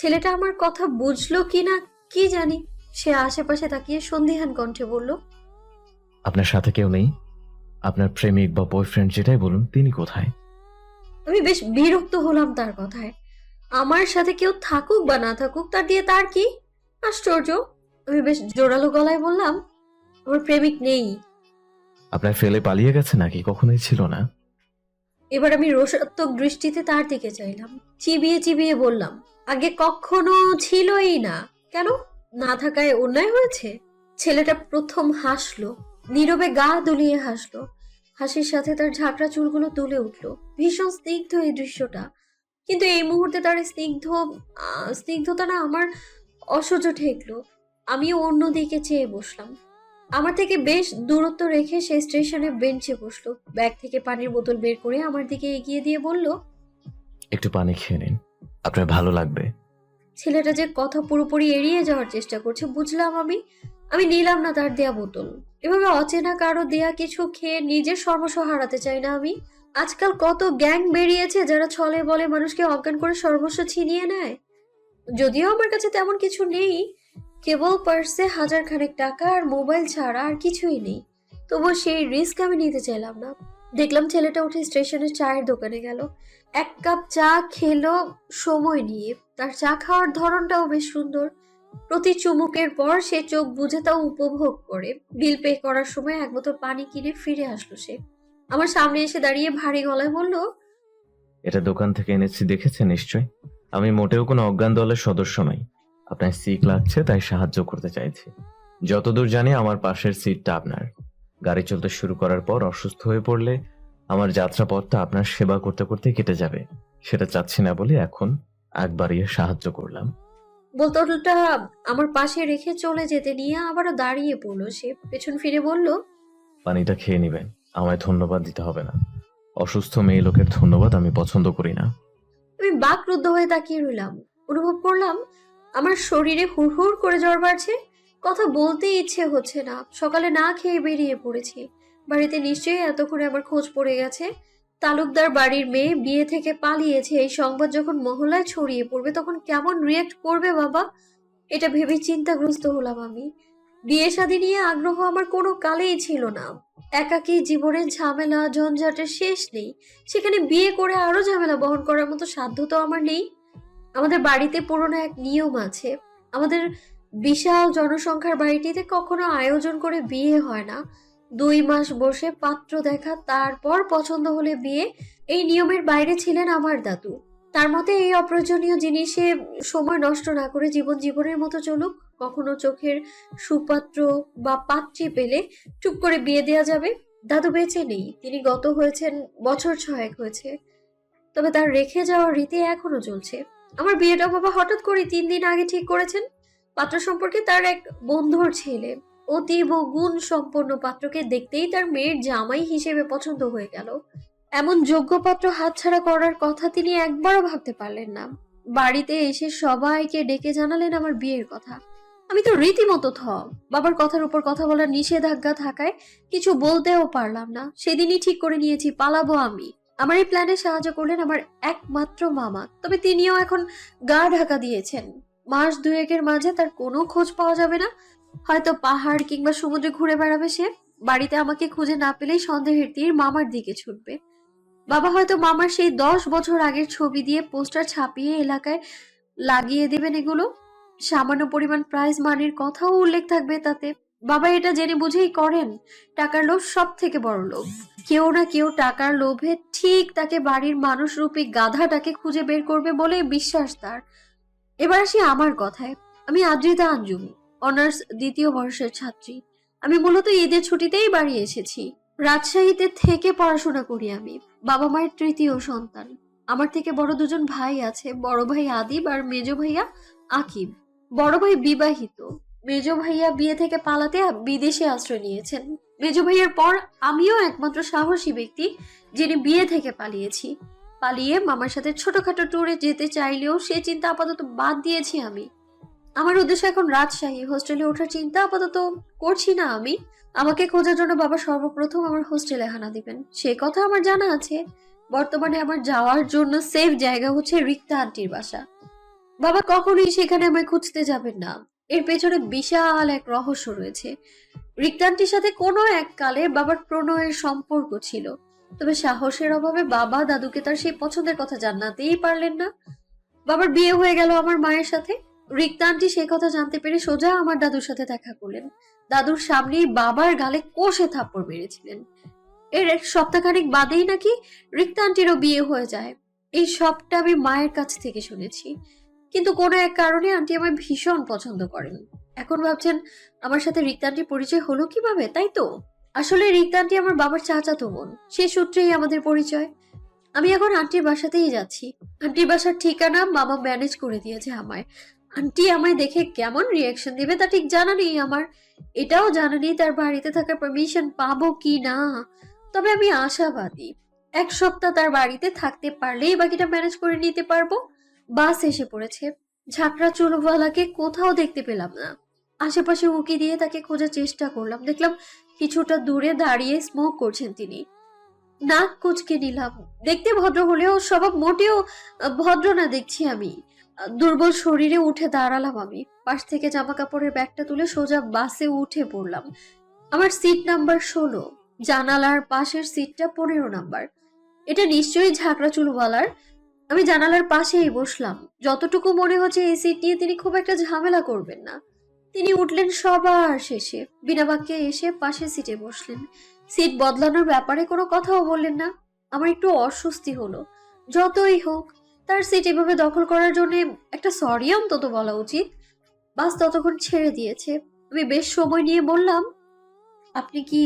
ছেলেটা আমার কথা বুঝলো কিনা কি জানি, সে আশেপাশে তাকিয়ে সন্দিহান কণ্ঠে বলল, আপনার সাথে কেউ নেই? আপনার প্রেমিক বা বয়ফ্রেন্ড যেটাই বলুন, তিনি কোথায়? আমি বেশ বিরক্ত হলাম তার কথায়। আমার সাথে কেউ থাকুক বা না থাকুক তার দিয়ে তার কি? আশ্চর্য। আমি বেশ জোরালো গলায় বললাম, আমার প্রেমিক নেই। আপনার ফেলে পালিয়ে গেছে নাকি? কখনোই ছিল না। এবার আমি রোষাত্মক দৃষ্টিতে তার দিকে চাইলাম, চিবিয়ে চিবিয়ে বললাম, আগে কখনো ছিলই না। কেন? না থাকায় অন্যায় হয়েছে? ছেলেটা প্রথম হাসলো, নীরবে গা দুলিয়ে হাসলো। হাসির সাথে তার ঝাঁকড়া চুলগুলো তুলে উঠলো। ভীষণ স্নিগ্ধ এই দৃশ্যটা। কিন্তু এই মুহূর্তে তার স্নিগ্ধতা না আমার অসহ্য ঠেকলো। আমিও অন্যদিকে চেয়ে বসলাম। আমার থেকে বেশ দূরত্ব রেখে সে স্টেশনে বেঞ্চে বসলো। ব্যাগ থেকে পানির বোতল বের করে আমার দিকে এগিয়ে দিয়ে বলল, একটু পানি খেয়ে নিন, আপনার ভালো লাগবে। ছেলেটা যে কথা পুরোপুরি এড়িয়ে যাওয়ার চেষ্টা করছে বুঝলাম আমি। আমি নিলাম না তার দেয়া বোতল। এভাবে অচেনা কারো দেয়া কিছু খেয়ে নিজের সর্বস্ব হারাতে চাই না আমি। আজকাল কত গ্যাং বেরিয়েছে যারা ছলে বলে মানুষকে অজ্ঞান করে সর্বস্ব ছিনিয়ে নেয়। যদিও আমার কাছে তেমন কিছু নেই, কেবল পার্সে হাজার খানেক টাকা আর মোবাইল ছাড়া আর কিছুই নেই। তবুও সেই রিস্ক আমি নিতে চাইলাম না। দেখলাম ছেলেটা উঠে স্টেশনের চায়ের দোকানে গেল। এক কাপ চা খেলো সময় নিয়ে। তার চা খাওয়ার ধরনটাও বেশ সুন্দর। প্রতি চুমুকের পর সে চোখ বুজে তাও উপভোগ করে। বিল পে করার সময় এক বোতল পানি কিনে ফিরে আসলো সে। আমার সামনে এসে দাঁড়িয়ে ভারী গলায় বলল, এটা দোকান থেকে এনেছি, দেখেছেন নিশ্চয়। আমি মোটেও কোনো অজ্ঞান দলের সদস্য নই। আপনার সিক লাগছে তাই সাহায্য করতে চাইছি। যতদূর জানি আমার পাশের সিটটা আপনার। গাড়ি চলতে শুরু করার পর অসুস্থ হয়ে পড়লে আমার যাত্রাপথটা আপনার সেবা করতে করতে কেটে যাবে। সেটা চাচ্ছি না বলে এখন আগ বাড়িয়ে সাহায্য করলাম। বোতলটা আমার পাশে রেখে চলে যেতে নিয়ে আবারও দাঁড়িয়ে পড়লো সে। পেছন ফিরে বলল, পানিটা খেয়ে নিবেন, আমায় ধন্যবাদ দিতে হবে না। অসুস্থ মেয়ে লোকের ধন্যবাদ আমি পছন্দ করি না। আমি বাকরুদ্ধ হয়ে তাকিয়ে রইলাম। অনুভব করলাম আমার শরীরে হুড়হুড় করে জ্বর বাড়ছে। কথা বলতে ইচ্ছে হচ্ছে না। সকালে না খেয়ে বেরিয়ে পড়েছি। বাড়িতে নিশ্চয়ই এতক্ষণে আমার খোঁজ পড়ে গেছে। তালুকদার বাড়ির মেয়ে বিয়ে থেকে পালিয়েছে এই সংবাদ যখন মহল্লায় ছড়িয়ে পড়বে তখন কেমন রিয়েক্ট করবে বাবা, এটা ভেবে চিন্তাগ্রস্ত হলাম আমি। বিয়ে শাদী নিয়ে আগ্রহ আমার কোনো কালেই ছিল না। একাকী জীবনের ঝামেলা ঝঞ্ঝাটের শেষ নেই, সেখানে বিয়ে করে আরো ঝামেলা বহন করার মতো সাধ্য তো আমার নেই। আমাদের বাড়িতে পুরনো এক নিয়ম আছে। আমাদের বিশাল জনসংখ্যার বাড়িটিতে কখনো আয়োজন করে বিয়ে হয় না। 2 মাস বসে পাত্র দেখা, তারপর পছন্দ হলে বিয়ে। এই নিয়মের বাইরে ছিলেন আমার দাদু। তার মতে এই অপ্রয়োজনীয় জিনিসে সময় নষ্ট না করে জীবন জীবনের মতো চলুক। কখনো চোখের সুপাত্র বা পাত্রী পেলে চুপ করে বিয়ে দেয়া যাবে। দাদু বেঁচে নেই, তিনি গত হয়েছেন, বছর 6 হয়েছে। তবে তার রেখে যাওয়ার রীতি এখনো চলছে। আমার বিয়েটা বাবা হঠাৎ করে 3 দিন আগে ঠিক করেছেন। পাত্র সম্পর্কে তার এক বন্ধুর ছেলে। অতীব গুণ সম্পন্ন পাত্রকে দেখতেই তার মেয়ের জামাই হিসেবে পছন্দ হয়ে গেল। এমন যোগ্য পাত্র হাতছাড়া করার কথা তিনি একবারও ভাবতে পারলেন না। বাড়িতে এসে সবাইকে ডেকে জানালেন আমার বিয়ের কথা। আমি তো রীতিমতো বাবার কথার উপর কথা বলার নিষেধাজ্ঞা থাকায় কিছু বলতেও পারলাম না। সেদিনই ঠিক করে নিয়েছি পালাবো আমি। আমার এই প্ল্যানে সাহায্য করলেন আমার একমাত্র মামা। তবে তিনিও এখন গা ঢাকা দিয়েছেন। মাস 2-এর মাঝে তার কোনো খোঁজ পাওয়া যাবে না। হয়তো পাহাড় কিংবা সমুদ্রে ঘুরে বেড়াবে সে। বাড়িতে আমাকে খুঁজে না পেলেই সন্দেহের তীর মামার দিকে ছুটবে। বাবা হয়তো মামার সেই 10 বছর আগের ছবি দিয়ে পোস্টার ছাপিয়ে এলাকায় লাগিয়ে দেবেন এগুলো। সামান্য পরিমাণ প্রাইজ মানির কথাও উল্লেখ থাকবে তাতে। বাবা এটা জেনে বুঝেই করেন। টাকার লোভ সব থেকে বড় লোভ। কেউ না কেউ টাকার লোভে ঠিক তাকে বাড়ির মানুষ রূপী গাধাটাকে খুঁজে বের করবে বলে বিশ্বাস তার। এবার আসি আমার কথায়। আমি আদ্রিতা আঞ্জুম, অনার্স 2য় বর্ষের ছাত্রী। আমি মূলত ঈদের ছুটিতেই বাড়ি এসেছি। রাজশাহীতে থেকে পড়াশোনা করি আমি। বাবা মায়ের 3য় সন্তান। আমার থেকে বড় 2জন ভাই আছে, বড় ভাই আদিব আর মেজ ভাইয়া আকিব। বড় ভাই বিবাহিত। মেজ ভাইয়া বিয়ে থেকে পালাতে বিদেশে আশ্রয় নিয়েছেন। মেজ ভাইয়ার পর আমিও একমাত্র সাহসী ব্যক্তি যিনি বিয়ে থেকে পালিয়েছি। পালিয়ে মামার সাথে ছোটখাটো ট্যুরে যেতে চাইলেও সে চিন্তা আপাতত বাদ দিয়েছি আমি। আমার উদ্দেশ্য এখন রাজশাহী। হোস্টেলে ওঠার চিন্তা আপাতত করছি না আমি। আমাকে খোঁজার জন্য বাবা সর্বপ্রথম আমার হোস্টেলে হানা দিবেন, সে কথা আমার জানা আছে। বর্তমানে আমার যাওয়ার জন্য সেফ জায়গা হচ্ছে রিক্তা আন্টির বাসা। বাবা কখনোই সেখানে আমায় খুঁজতে যাবেন না। এর পেছনে বিশাল এক রহস্য রয়েছে। রিক্তান্তির সাথে কোনো এক কালে বাবার প্রণয়ের সম্পর্ক ছিল, তবে সাহসের অভাবে বাবা দাদুকে তার সেই পছন্দের কথা জানাতেই পারলেন না। বাবার বিয়ে হয়ে গেল আমার মায়ের সাথে। রিক্তান্তি সেই কথা জানতে পেরে সোজা আমার দাদুর সাথে দেখা করলেন। দাদুর সামনেই বাবার গালে কষে থাপ্পড় মেরেছিলেন। এর এক সপ্তাহখানেক বাদেই নাকি রিক্তান্তিরও বিয়ে হয়ে যায়। এই সবটা আমি মায়ের কাছ থেকে শুনেছি। কিন্তু কোনো এক কারণে আন্টি আমায় ভীষণ পছন্দ করেন। এখন ভাবছেন আমার সাথে রিক্তান্তির পরিচয় হলো কিভাবে, তাই তো? আসলে রিক্তান্তি আমার বাবার চাচাতো বোন, সে সূত্রেই আমাদের পরিচয়। আমি এখন আন্টির বাসাতেই যাচ্ছি। আন্টির বাসার ঠিকানা মামা ম্যানেজ করে দিয়েছে আমায়। আন্টি আমায় দেখে কেমন রিয়াকশন দিবে তা ঠিক জানা নেই আমার। এটাও জানা নেই তার বাড়িতে থাকার পারমিশন পাবো কি না। তবে আমি আশাবাদী, এক সপ্তাহ তার বাড়িতে থাকতে পারলেই বাকিটা ম্যানেজ করে নিতে পারবো। বাস এসে পড়েছে। ঝাঁকড়া চুলওয়ালাকে কোথাও দেখতে পেলাম না। আশেপাশে উকি দিয়ে তাকে খোঁজার চেষ্টা করলাম, দেখলাম কিছুটা দূরে দাঁড়িয়ে স্মোক করছেন তিনি। নাক কুচকে নিলাম। দেখতে ভদ্র হলেও স্বভাব মোটেও ভদ্র না দেখছি আমি। দুর্বল শরীরে উঠে দাঁড়ালাম আমি। পাশ থেকে জামা কাপড়ের ব্যাগটা তুলে সোজা বাসে উঠে পড়লাম। আমার সিট নাম্বার 16, জানালার পাশের সিটটা 15 নাম্বার। এটা নিশ্চয়ই ঝাঁকড়া চুলওয়ালার। আমি জানালার পাশেই বসলাম। যতটুকু মনে হচ্ছে এই সিট নিয়ে তিনি খুব একটা ঝামেলা করবেন না। তিনি উঠলেন সবার শেষে, বিনা বাক্যে এসে পাশের সিটে বসলেন। সিট বদলানোর ব্যাপারে কোনো কথাও বললেন না। আমার একটু অস্বস্তি হলো। যতই হোক, তার সিট এভাবে দখল করার জন্য একটা সরি অন্তত বলা উচিত। বাস ততক্ষণ ছেড়ে দিয়েছে। আমি বেশ সময় নিয়ে বললাম, আপনি কি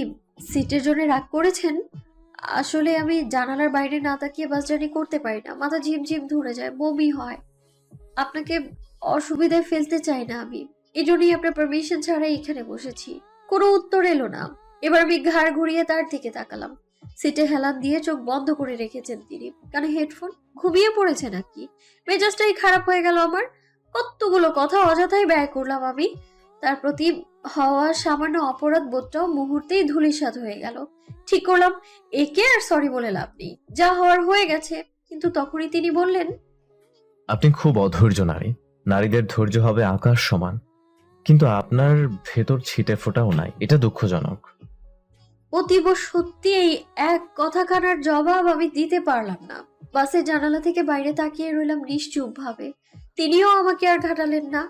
সিটের জন্য রাগ করেছেন? আসলে আমি জানালার বাইরে না তাকিয়ে বাস জার্নি করতে পারি না, মাথা ঝিমঝিম ধরে যায়, বমি হয়। আপনাকে অসুবিধায় ফেলতে চাই না আমি, এজন্যই আপনার পারমিশন ছাড়াই এখানে বসেছি। কোনো উত্তর এলো না। এবার আমি ঘাড় ঘুরিয়ে তার দিকে তাকালাম। সিটে হেলান দিয়ে চোখ বন্ধ করে রেখেছেন তিনি। কানে হেডফোন। ঘুমিয়ে পড়েছে নাকি? মেজাজটাই খারাপ হয়ে গেল আমার। কতগুলো কথা অযথাই ব্যয় করলাম আমি। তার প্রতি হওয়া সামান্য অপরাধ বোধটাও মুহূর্তেই ধূলিসাৎ হয়ে গেল। ঠিক করলাম, একে আর সরি বলে লাভ নেই, যা হওয়ার হয়ে গেছে। কিন্তু তখনই তিনি বললেন, আপনি খুব অধৈর্য নারী। নারীদের ধৈর্য হবে আকাশ সমান, কিন্তু আপনার ভেতর ছিটে ফোটাও নাই, এটা দুঃখজনক। অতীব সত্যি এই এক কথাখানার জবাব আমি দিতে পারলাম না। বাসের জানালা থেকে বাইরে তাকিয়ে রইলাম নিশ্চুপ ভাবে। তিনিও আমাকে আর ঘাটালেন না।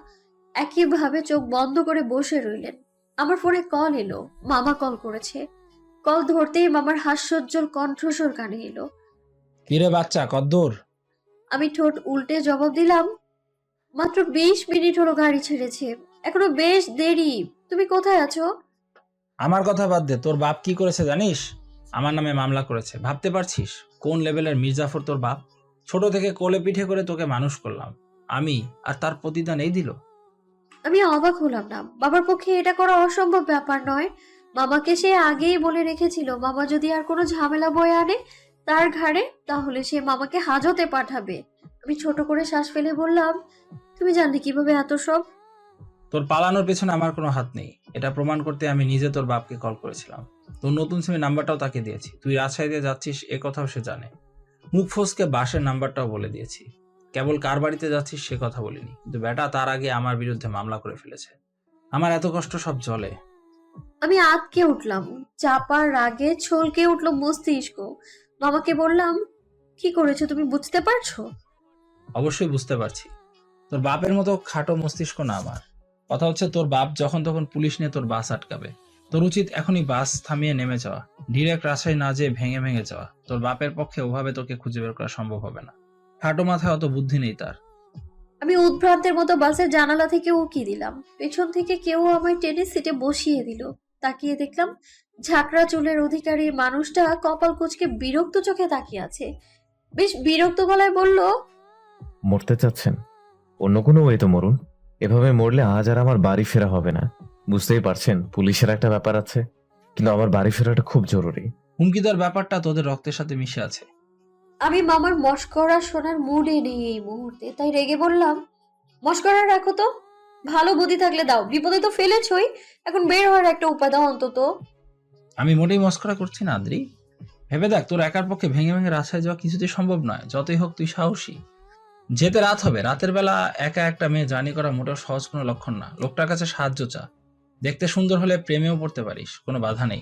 একইভাবে চোখ বন্ধ করে বসে রইলেন। আমার ফোনে কল এলো। মামা কল করেছে। কল ধরতেই মামার হাস্যোজ্জ্বল কণ্ঠস্বর কানে এলো। কিরে বাচ্চা, কদ্দূর? আমি ঠোঁট উল্টে জবাব দিলাম, মাত্র 20 মিনিট হলো গাড়ি ছেড়েছে, এখনো বেশ দেরি। তুমি কোথায় আছো? আমার কথা বাদ দে, তোর বাপ কি করেছে জানিস? আমার নামে মামলা করেছে। ভাবতে পারছিস কোন লেভেলের মির্জাফর তোর বাপ? ছোট থেকে কোলে পিঠে করে তোকে মানুষ করলাম আমি, আর তার প্রতিদান এই দিল। আমি অবাক হলাম না। বাবার পক্ষে এটা করা অসম্ভব ব্যাপার নয়। মামাকে সে আগেই বলে রেখেছিল, মামা যদি আর কোনো ঝামেলা বয়ে আনে তার ঘাড়ে, তাহলে সে মামাকে হাজতে পাঠাবে। আমি ছোট করে শ্বাস ফেলে বললাম, তুমি জানলে কিভাবে এত সব? তোর পালানোর পেছনে আমার কোনো হাত নেই, এটা প্রমাণ করতে আমি নিজে তোর বাপকে কল করেছিলাম। তোর নতুন সিমের নাম্বারটাও তাকে দিয়েছি। তুই রাজশাহীতে যাচ্ছিস এ কথাও সে জানে। মুখ ফসকে বাসের নাম্বারটাও বলে দিয়েছি। কেবল কার বাড়িতে যাচ্ছিস সে কথা বলিনি, কিন্তু বেটা তার আগে আমার বিরুদ্ধে মামলা করে ফেলেছে। আমার এত কষ্ট সব জলে। আমি আঁতকে উঠলাম। চাপার রাগে ছলকে উঠলো মস্তিষ্ক। মামাকে বললাম, কি করেছো তুমি, বুঝতে পারছো? অবশ্যই বুঝতে পারছি। তোর বাপের মতো খাটো মস্তিষ্ক না আমার। কথা হচ্ছে, তোর বাপ যখন তখন পুলিশ নিয়ে তোর বাস আটকাবে। তোর উচিত এখনই বাস থামিয়ে নেমে যাওয়া, ডিরেক্ট রাজশাহী না যেয়ে ভেঙে ভেঙে যাওয়া। তোর বাপের পক্ষে ওভাবে তোকে খুঁজে বের করা সম্ভব হবে না। খাটো মাথায় অত বুদ্ধি নেই তার। আমি উদ্ভ্রান্তের মতো বাসের জানালা থেকে উকি দিলাম। পেছন থেকে কেউ আমায় টেনে সিটে বসিয়ে দিল। তাকিয়ে দেখলাম ঝাঁকড়া চুলের অধিকারী মানুষটা কপাল কুঁচকে বিরক্ত চোখে তাকিয়ে আছে। বেশ বিরক্ত গলায় বলল, মরতে চাচ্ছেন? অন্য কোনো ওয়ে তো মরুন। এভাবে মরলে আজ আর আমার বাড়ি ফেরা হবে না। বুঝতেই পারছেন পুলিশের একটা ব্যাপার আছে, কিন্তু আমার বাড়ি ফেরাটা খুব জরুরি। হুমকিদার ব্যাপারটা তোদের রক্তের সাথে মিশে আছে। আমি মামার মশকরা শোনার মুডে নেই এই মুহূর্তে, তাই রেগে বললাম, মশকরা রাখো তো, ভালো বুদ্ধি থাকলে দাও, বিপদে তো ফেলেছই, এখন বের হওয়ার একটা উপায় দাও অন্তত। আমি মোটেই মস্করা করছি না আদ্রি। ভেবে দেখ, তোর একার পক্ষে ভেঙে ভেঙে রাজশাহী যাওয়া কিছুতেই সম্ভব নয়। যতই হোক তুই সাহসী। যেতে রাত হবে, রাতের বেলা একা একটা মেয়ে জার্নি করা মোটেও সহজ কোনো লক্ষণ না। লোকটার কাছে সাহায্য চা। দেখতে সুন্দর হলে প্রেমেও পড়তে পারিস, কোনো বাধা নেই।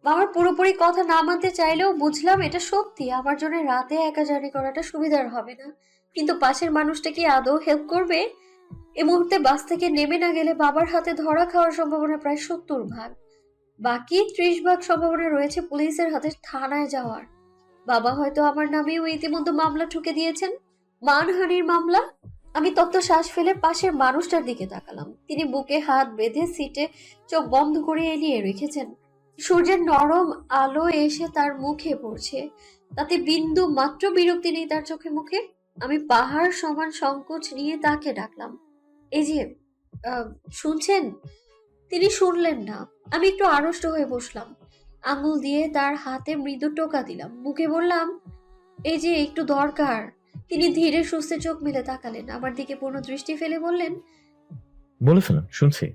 মামার পুরোপুরি কথা না মানতে চাইলেও বুঝলাম এটা সত্যি আমার জন্য রাতে একা জার্নি করাটা সুবিধার হবে না। কিন্তু পাশের মানুষটা কি আদৌ হেল্প করবে? এই মুহূর্তে বাস থেকে নেমে না গেলে বাবার হাতে ধরা খাওয়ার সম্ভাবনা প্রায় 70 ভাগ। বাকি 30 ভাগ সম্ভাবনা রয়েছে পুলিশের হাতে থানায় যাওয়ার। বাবা হয়তো আমার নামেও ইতিমধ্যে মামলা ঠুকে দিয়েছেন, মানহানির মামলা। আমি তপ্ত শ্বাস ফেলে পাশের মানুষটার দিকে তাকালাম। তিনি বুকে হাত বেঁধে সিটে চোখ বন্ধ করে এলিয়ে রেখেছেন। সূর্যের নরম আলো এসে তার মুখে পড়ছে, তাতে বিন্দু মাত্র বিরক্তি নেই তার চোখে মুখে। আমি পাহাড় সমান সংকোচ নিয়ে তাকে ডাকলাম, এই যে শুনছেন? তিনি শুনলেন না। আমি একটু আড়ষ্ট হয়ে বসলাম, আঙুল দিয়ে তার হাতে মৃদু টোকা দিলাম, মুখে বললাম, এই যে একটু দরকার। তিনি ধীরে সুস্থে চোখ মেলে তাকালেন, আমার দিকে পূর্ণ দৃষ্টি ফেলে বললেন, বলে ফেলুন, শুনছি।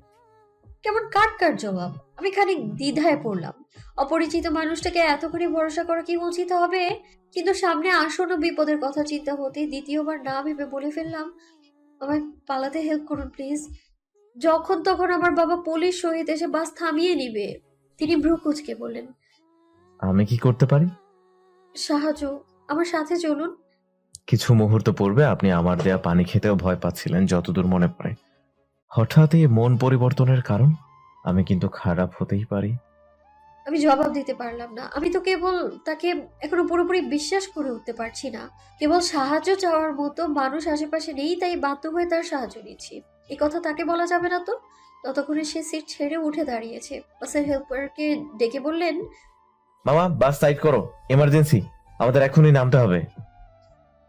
কেমন কাট কাট জবাব। আমি খানিক দ্বিধায় পড়লাম। অপরিচিত মানুষটাকে এতখানি ভরসা করা কি উচিত হবে? কিন্তু সামনে আসন্ন বিপদের কথা চিন্তা হতে দ্বিতীয়বার না ভেবে বলে ফেললাম, আমায় পালাতে হেল্প করুন প্লিজ। যখন তখন আমার বাবা পুলিশ সহিত এসে বাস থামিয়ে নিবে। তিনি ভ্রু কুঁচকে বললেন, আমি কি করতে পারি? সাহায্য, আমার সাথে চলুন। কিছু মুহূর্ত পূর্বে আপনি আমার দেয়া পানি খেতেও ভয় পাচ্ছিলেন, যতদূর মনে পড়ে। হঠাৎ এই মন পরিবর্তনের কারণ? আমি কিন্তু খারাপ হতেই পারি। আমি জবাব দিতে পারলাম না। আমি তো কেবল তাকে এখনো পুরোপুরি বিশ্বাস করে উঠতে পারছি না। কেবল সাহায্য চাওয়ার মতো মানুষ আশেপাশে নেই, তাই বাধ্য হয়ে তার সাহায্য নিচ্ছি। এই কথা তাকে বলা যাবে না তো। ততক্ষণে সে সিট ছেড়ে উঠে দাঁড়িয়েছে। বাসের হেল্পারকে ডেকে বললেন, মামা, বাস সাইড করো, এমার্জেন্সি, আমাদের এখনই নামতে হবে।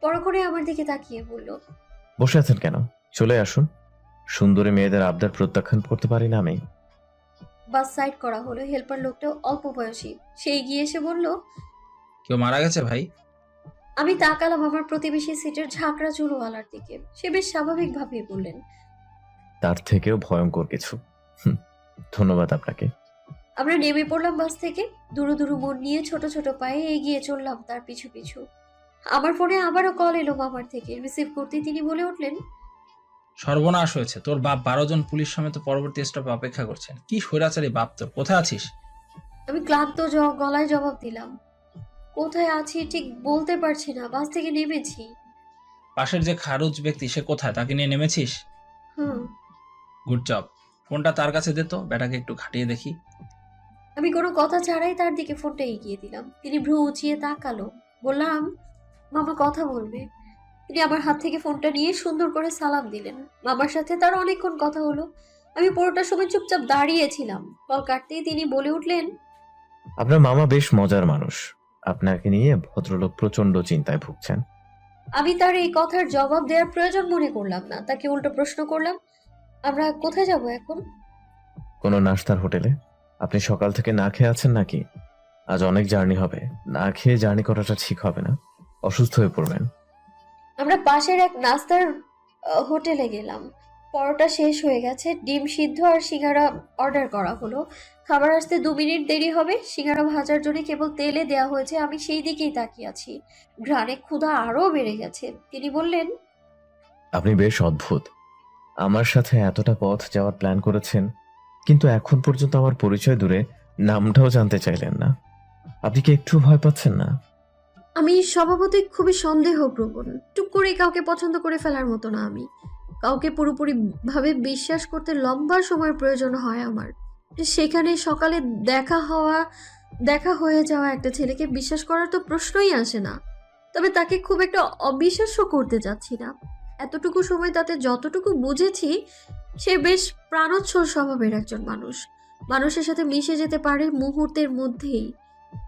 পরক্ষণে আমার দিকে তাকিয়ে বলল, বসে আছেন কেন? চলে আসুন। সুন্দরী মেয়েদের আবদার প্রত্যাখ্যান করতে পারি না আমি। বাস সাইড করা হলো। হেল্পার লোকটা অল্প বয়সী। সে এগিয়ে এসে বলল, কেউ মারা গেছে ভাই? আমি তাকালাম আমার প্রতিবেশী সিটের ঝাঁকড়া চুলওয়ালার দিকে। সে বেশ স্বাভাবিকভাবেই বললেন, তার থেকেও ভয়ঙ্কর কিছু। হুম, ধন্যবাদ আপনাকে। আমরা নেমে পড়লাম বাস থেকে। দুরু দুরু মন নিয়ে ছোট ছোট পায়ে এগিয়ে চললাম তার পিছু পিছু। আমার ফোনে আবারও কল এলো মামার থেকে। রিসিভ করতেই তিনি বলে উঠলেন, সর্বনাশ হয়েছে, তোর বাপ 12 জন পুলিশ সমেত পরবর্তী স্টপে অপেক্ষা করছেন। কি স্বৈরাচারী বাপ তোর! কোথায় আছিস? আমি ক্লান্ত গলায় জবাব দিলাম, কোথায় আছি ঠিক বলতে পারছি না, বাস থেকে নেমেছি। পাশের যে খারুজ ব্যক্তি সে কোথায়? তাকে নিয়ে নেমেছিস? হুম। Good job. ফোনটা তার কাছে দে তো, বেটাকে একটু খাটিয়ে দেখি। আমি কোনো কথা ছাড়াই তার দিকে ফোনটা এগিয়ে দিলাম। তিনি ভ্রু উঁচিয়ে তাকালো। বললাম, মামা কথা বলবে। তিনি আমার হাত থেকে ফোনটা নিয়ে সুন্দর করে সালাম দিলেন। মামার সাথে তার অনেকক্ষণ কথা হলো। আমি পুরোটা সময় চুপচাপ দাঁড়িয়েছিলাম। কল কাটতেই তিনি বলে উঠলেন, আপনার মামা বেশ মজার মানুষ। আপনাকে নিয়ে ভদ্রলোক প্রচন্ড চিন্তায় ভুগছেন। আমি তার এই কথার জবাব দেওয়ার প্রয়োজন মনে করলাম না। তাকে উল্টো প্রশ্ন করলাম, আমরা কোথায় যাব এখন? কোনো নাস্তার হোটেলে। আপনি সকাল থেকে না খেয়ে আছেন নাকি? আজ অনেক জার্নি হবে, না খেয়ে জার্নি করাটা ঠিক হবে না, অসুস্থ হয়ে পড়বেন। আমরা পাশের এক নাস্তার হোটেলে গেলাম। পরোটা শেষ হয়ে গেছে। ডিম সিদ্ধ আর সিঙ্গারা অর্ডার করা হলো। খাবার আসতে 2 মিনিট দেরি হবে। সিঙ্গারা ভাজার জন্য কেবল তেলে দেওয়া হয়েছে। আমি সেই দিকেই তাকিয়ে আছি। ঘ্রাণে ক্ষুধা আরো বেড়ে গেছে। তিনি বললেন, আপনি বেশ অদ্ভুত। আমার সাথে এতটা পথ যাওয়ার প্ল্যান করেছেন, কিন্তু এখন পর্যন্ত আমার পরিচয় দূরে নামটাও জানতে চাইলেন না। আপনি কি একটু ভয় পাচ্ছেন না? আমি স্বভাবতই খুবই সন্দেহপ্রবণ। টুক করে কাউকে পছন্দ করে ফেলার মতো না আমি। কাউকে পুরোপুরি ভাবে বিশ্বাস করতে লম্বা সময়ের প্রয়োজন হয় আমার। সেখানে সকালে দেখা হয়ে যাওয়া একটা ছেলেকে বিশ্বাস করার তো প্রশ্নই আসে না। তবে তাকে খুব একটা অবিশ্বাস্য করতে চাচ্ছি না। এতটুকু সময় তাতে যতটুকু বুঝেছি, সে বেশ প্রাণোচ্ছল স্বভাবের একজন মানুষ। মানুষের সাথে মিশে যেতে পারে মুহূর্তের মধ্যেই।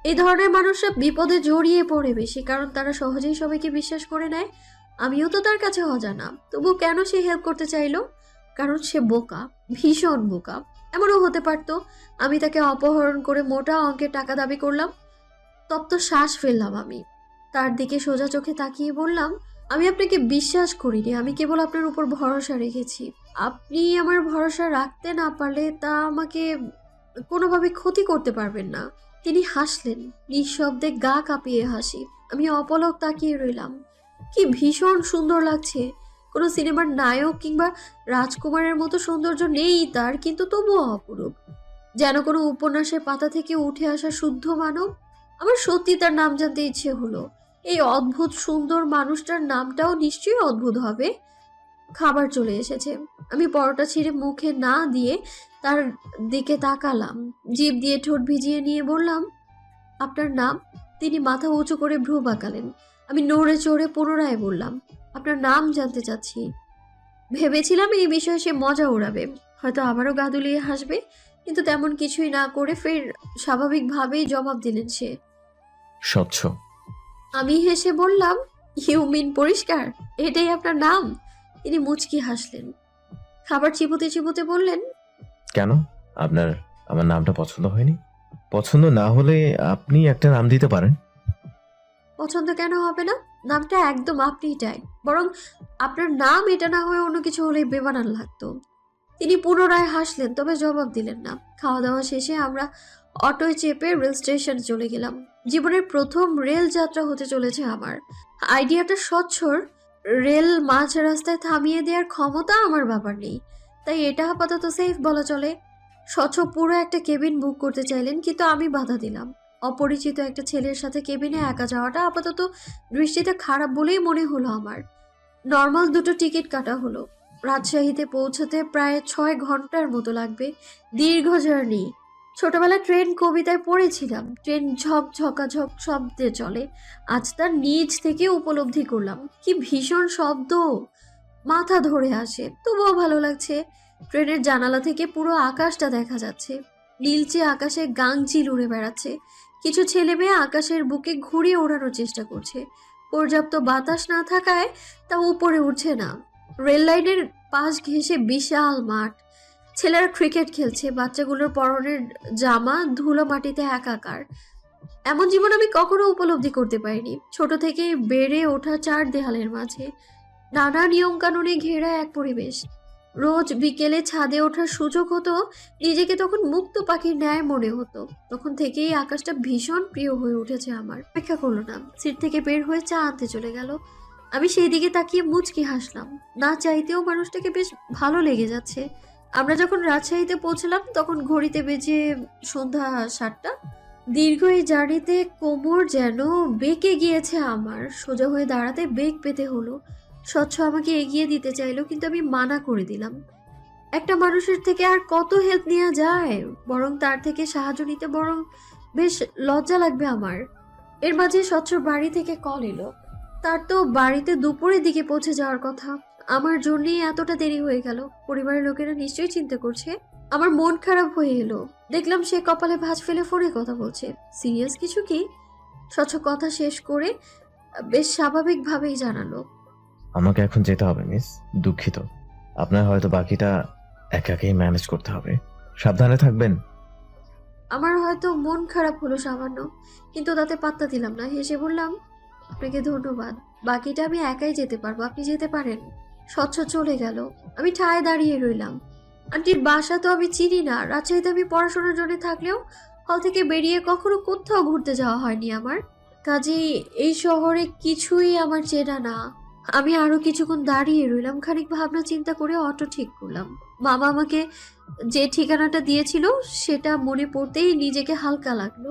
এই ধরনের মানুষরা বিপদে জড়িয়ে পড়ে বেশি, কারণ তারা সহজেই সবাইকে বিশ্বাস করে নেয়। আমিও তো তার কাছে অজানা, তবু কেন সে হেল্প করতে চাইলো? কারণ সে বোকা, ভীষণ বোকা। এমনও হতে পারতো আমি তাকে অপহরণ করে মোটা অঙ্কের টাকা দাবি করলাম। তপ্ত শ্বাস ফেললাম আমি। তার দিকে সোজা চোখে তাকিয়ে বললাম, আমি আপনাকে বিশ্বাস করিনি, আমি কেবল আপনার উপর ভরসা রেখেছি। আপনি আমার ভরসা রাখতে না পারলে তা আমাকে কোনোভাবে ক্ষতি করতে পারবেন না। তিনি হাসলেন, নিঃশব্দে গা কাঁপিয়ে হাসি। আমি অপলক তাকিয়ে রইলাম। কি ভীষণ সুন্দর লাগছে। কোনো সিনেমার নায়ক কিংবা রাজকুমারের মতো সৌন্দর্য নেই তার, কিন্তু তবুও অপরূপ, যেন কোনো উপন্যাসের পাতা থেকে উঠে আসা শুদ্ধ মানব। আমার সত্যি তার নাম জানতে ইচ্ছে হলো। এই অদ্ভুত সুন্দর মানুষটার নামটাও নিশ্চয়ই অদ্ভুত হবে। খাবার চলে এসেছে। আমি পরোটা ছিঁড়ে মুখে না দিয়ে তার দিকে তাকালাম, জিভ দিয়ে ঠোঁট ভিজিয়ে নিয়ে বললাম, আপনার নাম? তিনি মাথা উঁচু করে ভ্রু বাঁকালেন। আমি নড়ে চড়ে পুনরায় বললাম, আপনার নাম জানতে চাচ্ছি। ভেবেছিলাম এই বিষয়ে সে মজা উড়াবে, হয়তো আবারও গা দুলিয়ে হাসবে, কিন্তু তেমন কিছুই না করে ফের স্বাভাবিকভাবেই জবাব দিলেন সে। স্বচ্ছ। আমি হেসে বললাম, ইউ মিন পরিষ্কার? এটাই আপনার নাম? তিনি মুচকি হাসলেন। খাবার চিবোতে চিবোতে বললেন, কেন? আপনার আমার নামটা পছন্দ হয়নি? পছন্দ না হলে আপনি একটা নাম দিতে পারেন। পছন্দ কেন হবে না? নামটা একদম আপনিটাই। বরং আপনার নাম এটা না হয়ে অন্য কিছু হলেই বেমানান লাগতো। তিনি পুনরায় হাসলেন, তবে জবাব দিলেন না। খাওয়া দাওয়া শেষে আমরা অটোয় চেপে রেল স্টেশনে চলে গেলাম। জীবনের প্রথম রেল যাত্রা হতে চলেছে আমার। আইডিয়াটা স্বচ্ছর। রেল মাঝ রাস্তায় থামিয়ে দেওয়ার ক্ষমতা আমার বাবার নেই, তাই এটা আপাতত সেফ বলা চলে। স্বচ্ছ পুরো একটা কেবিন বুক করতে চাইলেন, কিন্তু আমি বাধা দিলাম। অপরিচিত একটা ছেলের সাথে কেবিনে একা যাওয়াটা আপাতত দৃষ্টিতে খারাপ বলেই মনে হলো আমার। নর্মাল দুটো টিকিট কাটা হলো। রাজশাহীতে পৌঁছতে প্রায় 6 ঘন্টার মতো লাগবে। দীর্ঘ জার্নি। ছোটবেলায় ট্রেন কবিতায় পড়েছিলাম, ট্রেন ঝকঝকাঝক শব্দে চলে। আজ তার নিজ থেকে উপলব্ধি করলাম, কি ভীষণ শব্দ, মাথা ধরে আসে। তবুও ভালো লাগছে। ট্রেনের জানালা থেকে পুরো আকাশটা দেখা যাচ্ছে। নীলচে আকাশে গাংচিল উড়ে বেড়াচ্ছে। কিছু ছেলে মেয়ে আকাশের বুকে ঘুরিয়ে ওড়ানোর চেষ্টা করছে। পর্যাপ্ত বাতাস না থাকায় তা উপরে উঠছে না। রেল লাইনের পাশ ঘেঁষে বিশাল মাঠ। ছেলেরা ক্রিকেট খেলছে, বাচ্চাগুলোর পরনের জামা ধুলো মাটিতে একাকার। এমন জীবন আমি কখনো উপলব্ধি করতে পারিনি। ছোট থেকে বেড়ে ওঠা 4 দেয়ালের মাঝে নানা নিয়ম কানুনে ঘেরা এক পরিবেশ। রোজ বিকেলে ছাদে ওঠার সুযোগ হতো, নিজেকে তখন মুক্ত পাখির ন্যায় মনে হতো। তখন থেকেই আকাশটা ভীষণ প্রিয় হয়ে উঠেছে আমার। অপেক্ষা করলো না, সিট থেকে বের হয়ে চা আনতে চলে গেল। আমি সেই দিকে তাকিয়ে মুচকি হাসলাম। না চাইতেও মানুষটাকে বেশ ভালো লেগে যাচ্ছে। আমরা যখন রাজশাহীতে পৌঁছলাম তখন ঘড়িতে বেজে সন্ধ্যা 7টা। দীর্ঘ এই জার্নিতে কোমর যেন বেঁকে গিয়েছে আমার। সোজা হয়ে দাঁড়াতে বেগ পেতে হলো। স্বচ্ছ আমাকে এগিয়ে দিতে চাইলো, কিন্তু আমি মানা করে দিলাম। একটা মানুষের থেকে আর কত হেল্প নেওয়া যায়? বরং তার থেকে সাহায্য নিতে বরং বেশ লজ্জা লাগবে আমার। এর মাঝে স্বচ্ছর বাড়ি থেকে কল এলো। তার তো বাড়িতে দুপুরের দিকে পৌঁছে যাওয়ার কথা। আমার জন্যই এতটা দেরি হয়ে গেল। পরিবারের লোকেরা নিশ্চয়ই চিন্তা করছে। আমার মন খারাপ হয়ে এলো। দেখলাম সে কপালে ভাঁজ ফেলে ফোনে কথা বলছে। সিরিয়াস কিছু কি? স্বচ্ছ কথা শেষ করে বেশ স্বাভাবিকভাবেই জানালো, আমাকে এখন যেতে হবে মিস, দুঃখিত। আপনার হয়তো বাকিটা একাকেই ম্যানেজ করতে হবে। সাবধানে থাকবেন। আমার হয়তো মন খারাপ হলো সামান্য, কিন্তু তাতে পাত্তা দিলাম না। হেসে বললাম, আপনাকে ধন্যবাদ। বাকিটা আমি একাই যেতে পারবো, আপনি যেতে পারেন। স্বচ্ছ চলে গেল। আমি ঠায় দাঁড়িয়ে রইলাম। আন্টির বাসা তো আমি চিনি না। রাজশাহীতে আমি পড়াশোনার জন্য থাকলেও হল থেকে বেরিয়ে কখনো কোথাও ঘুরতে যাওয়া হয়নি আমার। কাজেই এই শহরে কিছুই আমার চেনা না। আমি আরো কিছুক্ষণ দাঁড়িয়ে রইলাম। খানিক ভাবনা চিন্তা করে অটো ঠিক করলাম। মামা আমাকে যে ঠিকানাটা দিয়েছিল সেটা মনে পড়তেই নিজেকে হালকা লাগলো।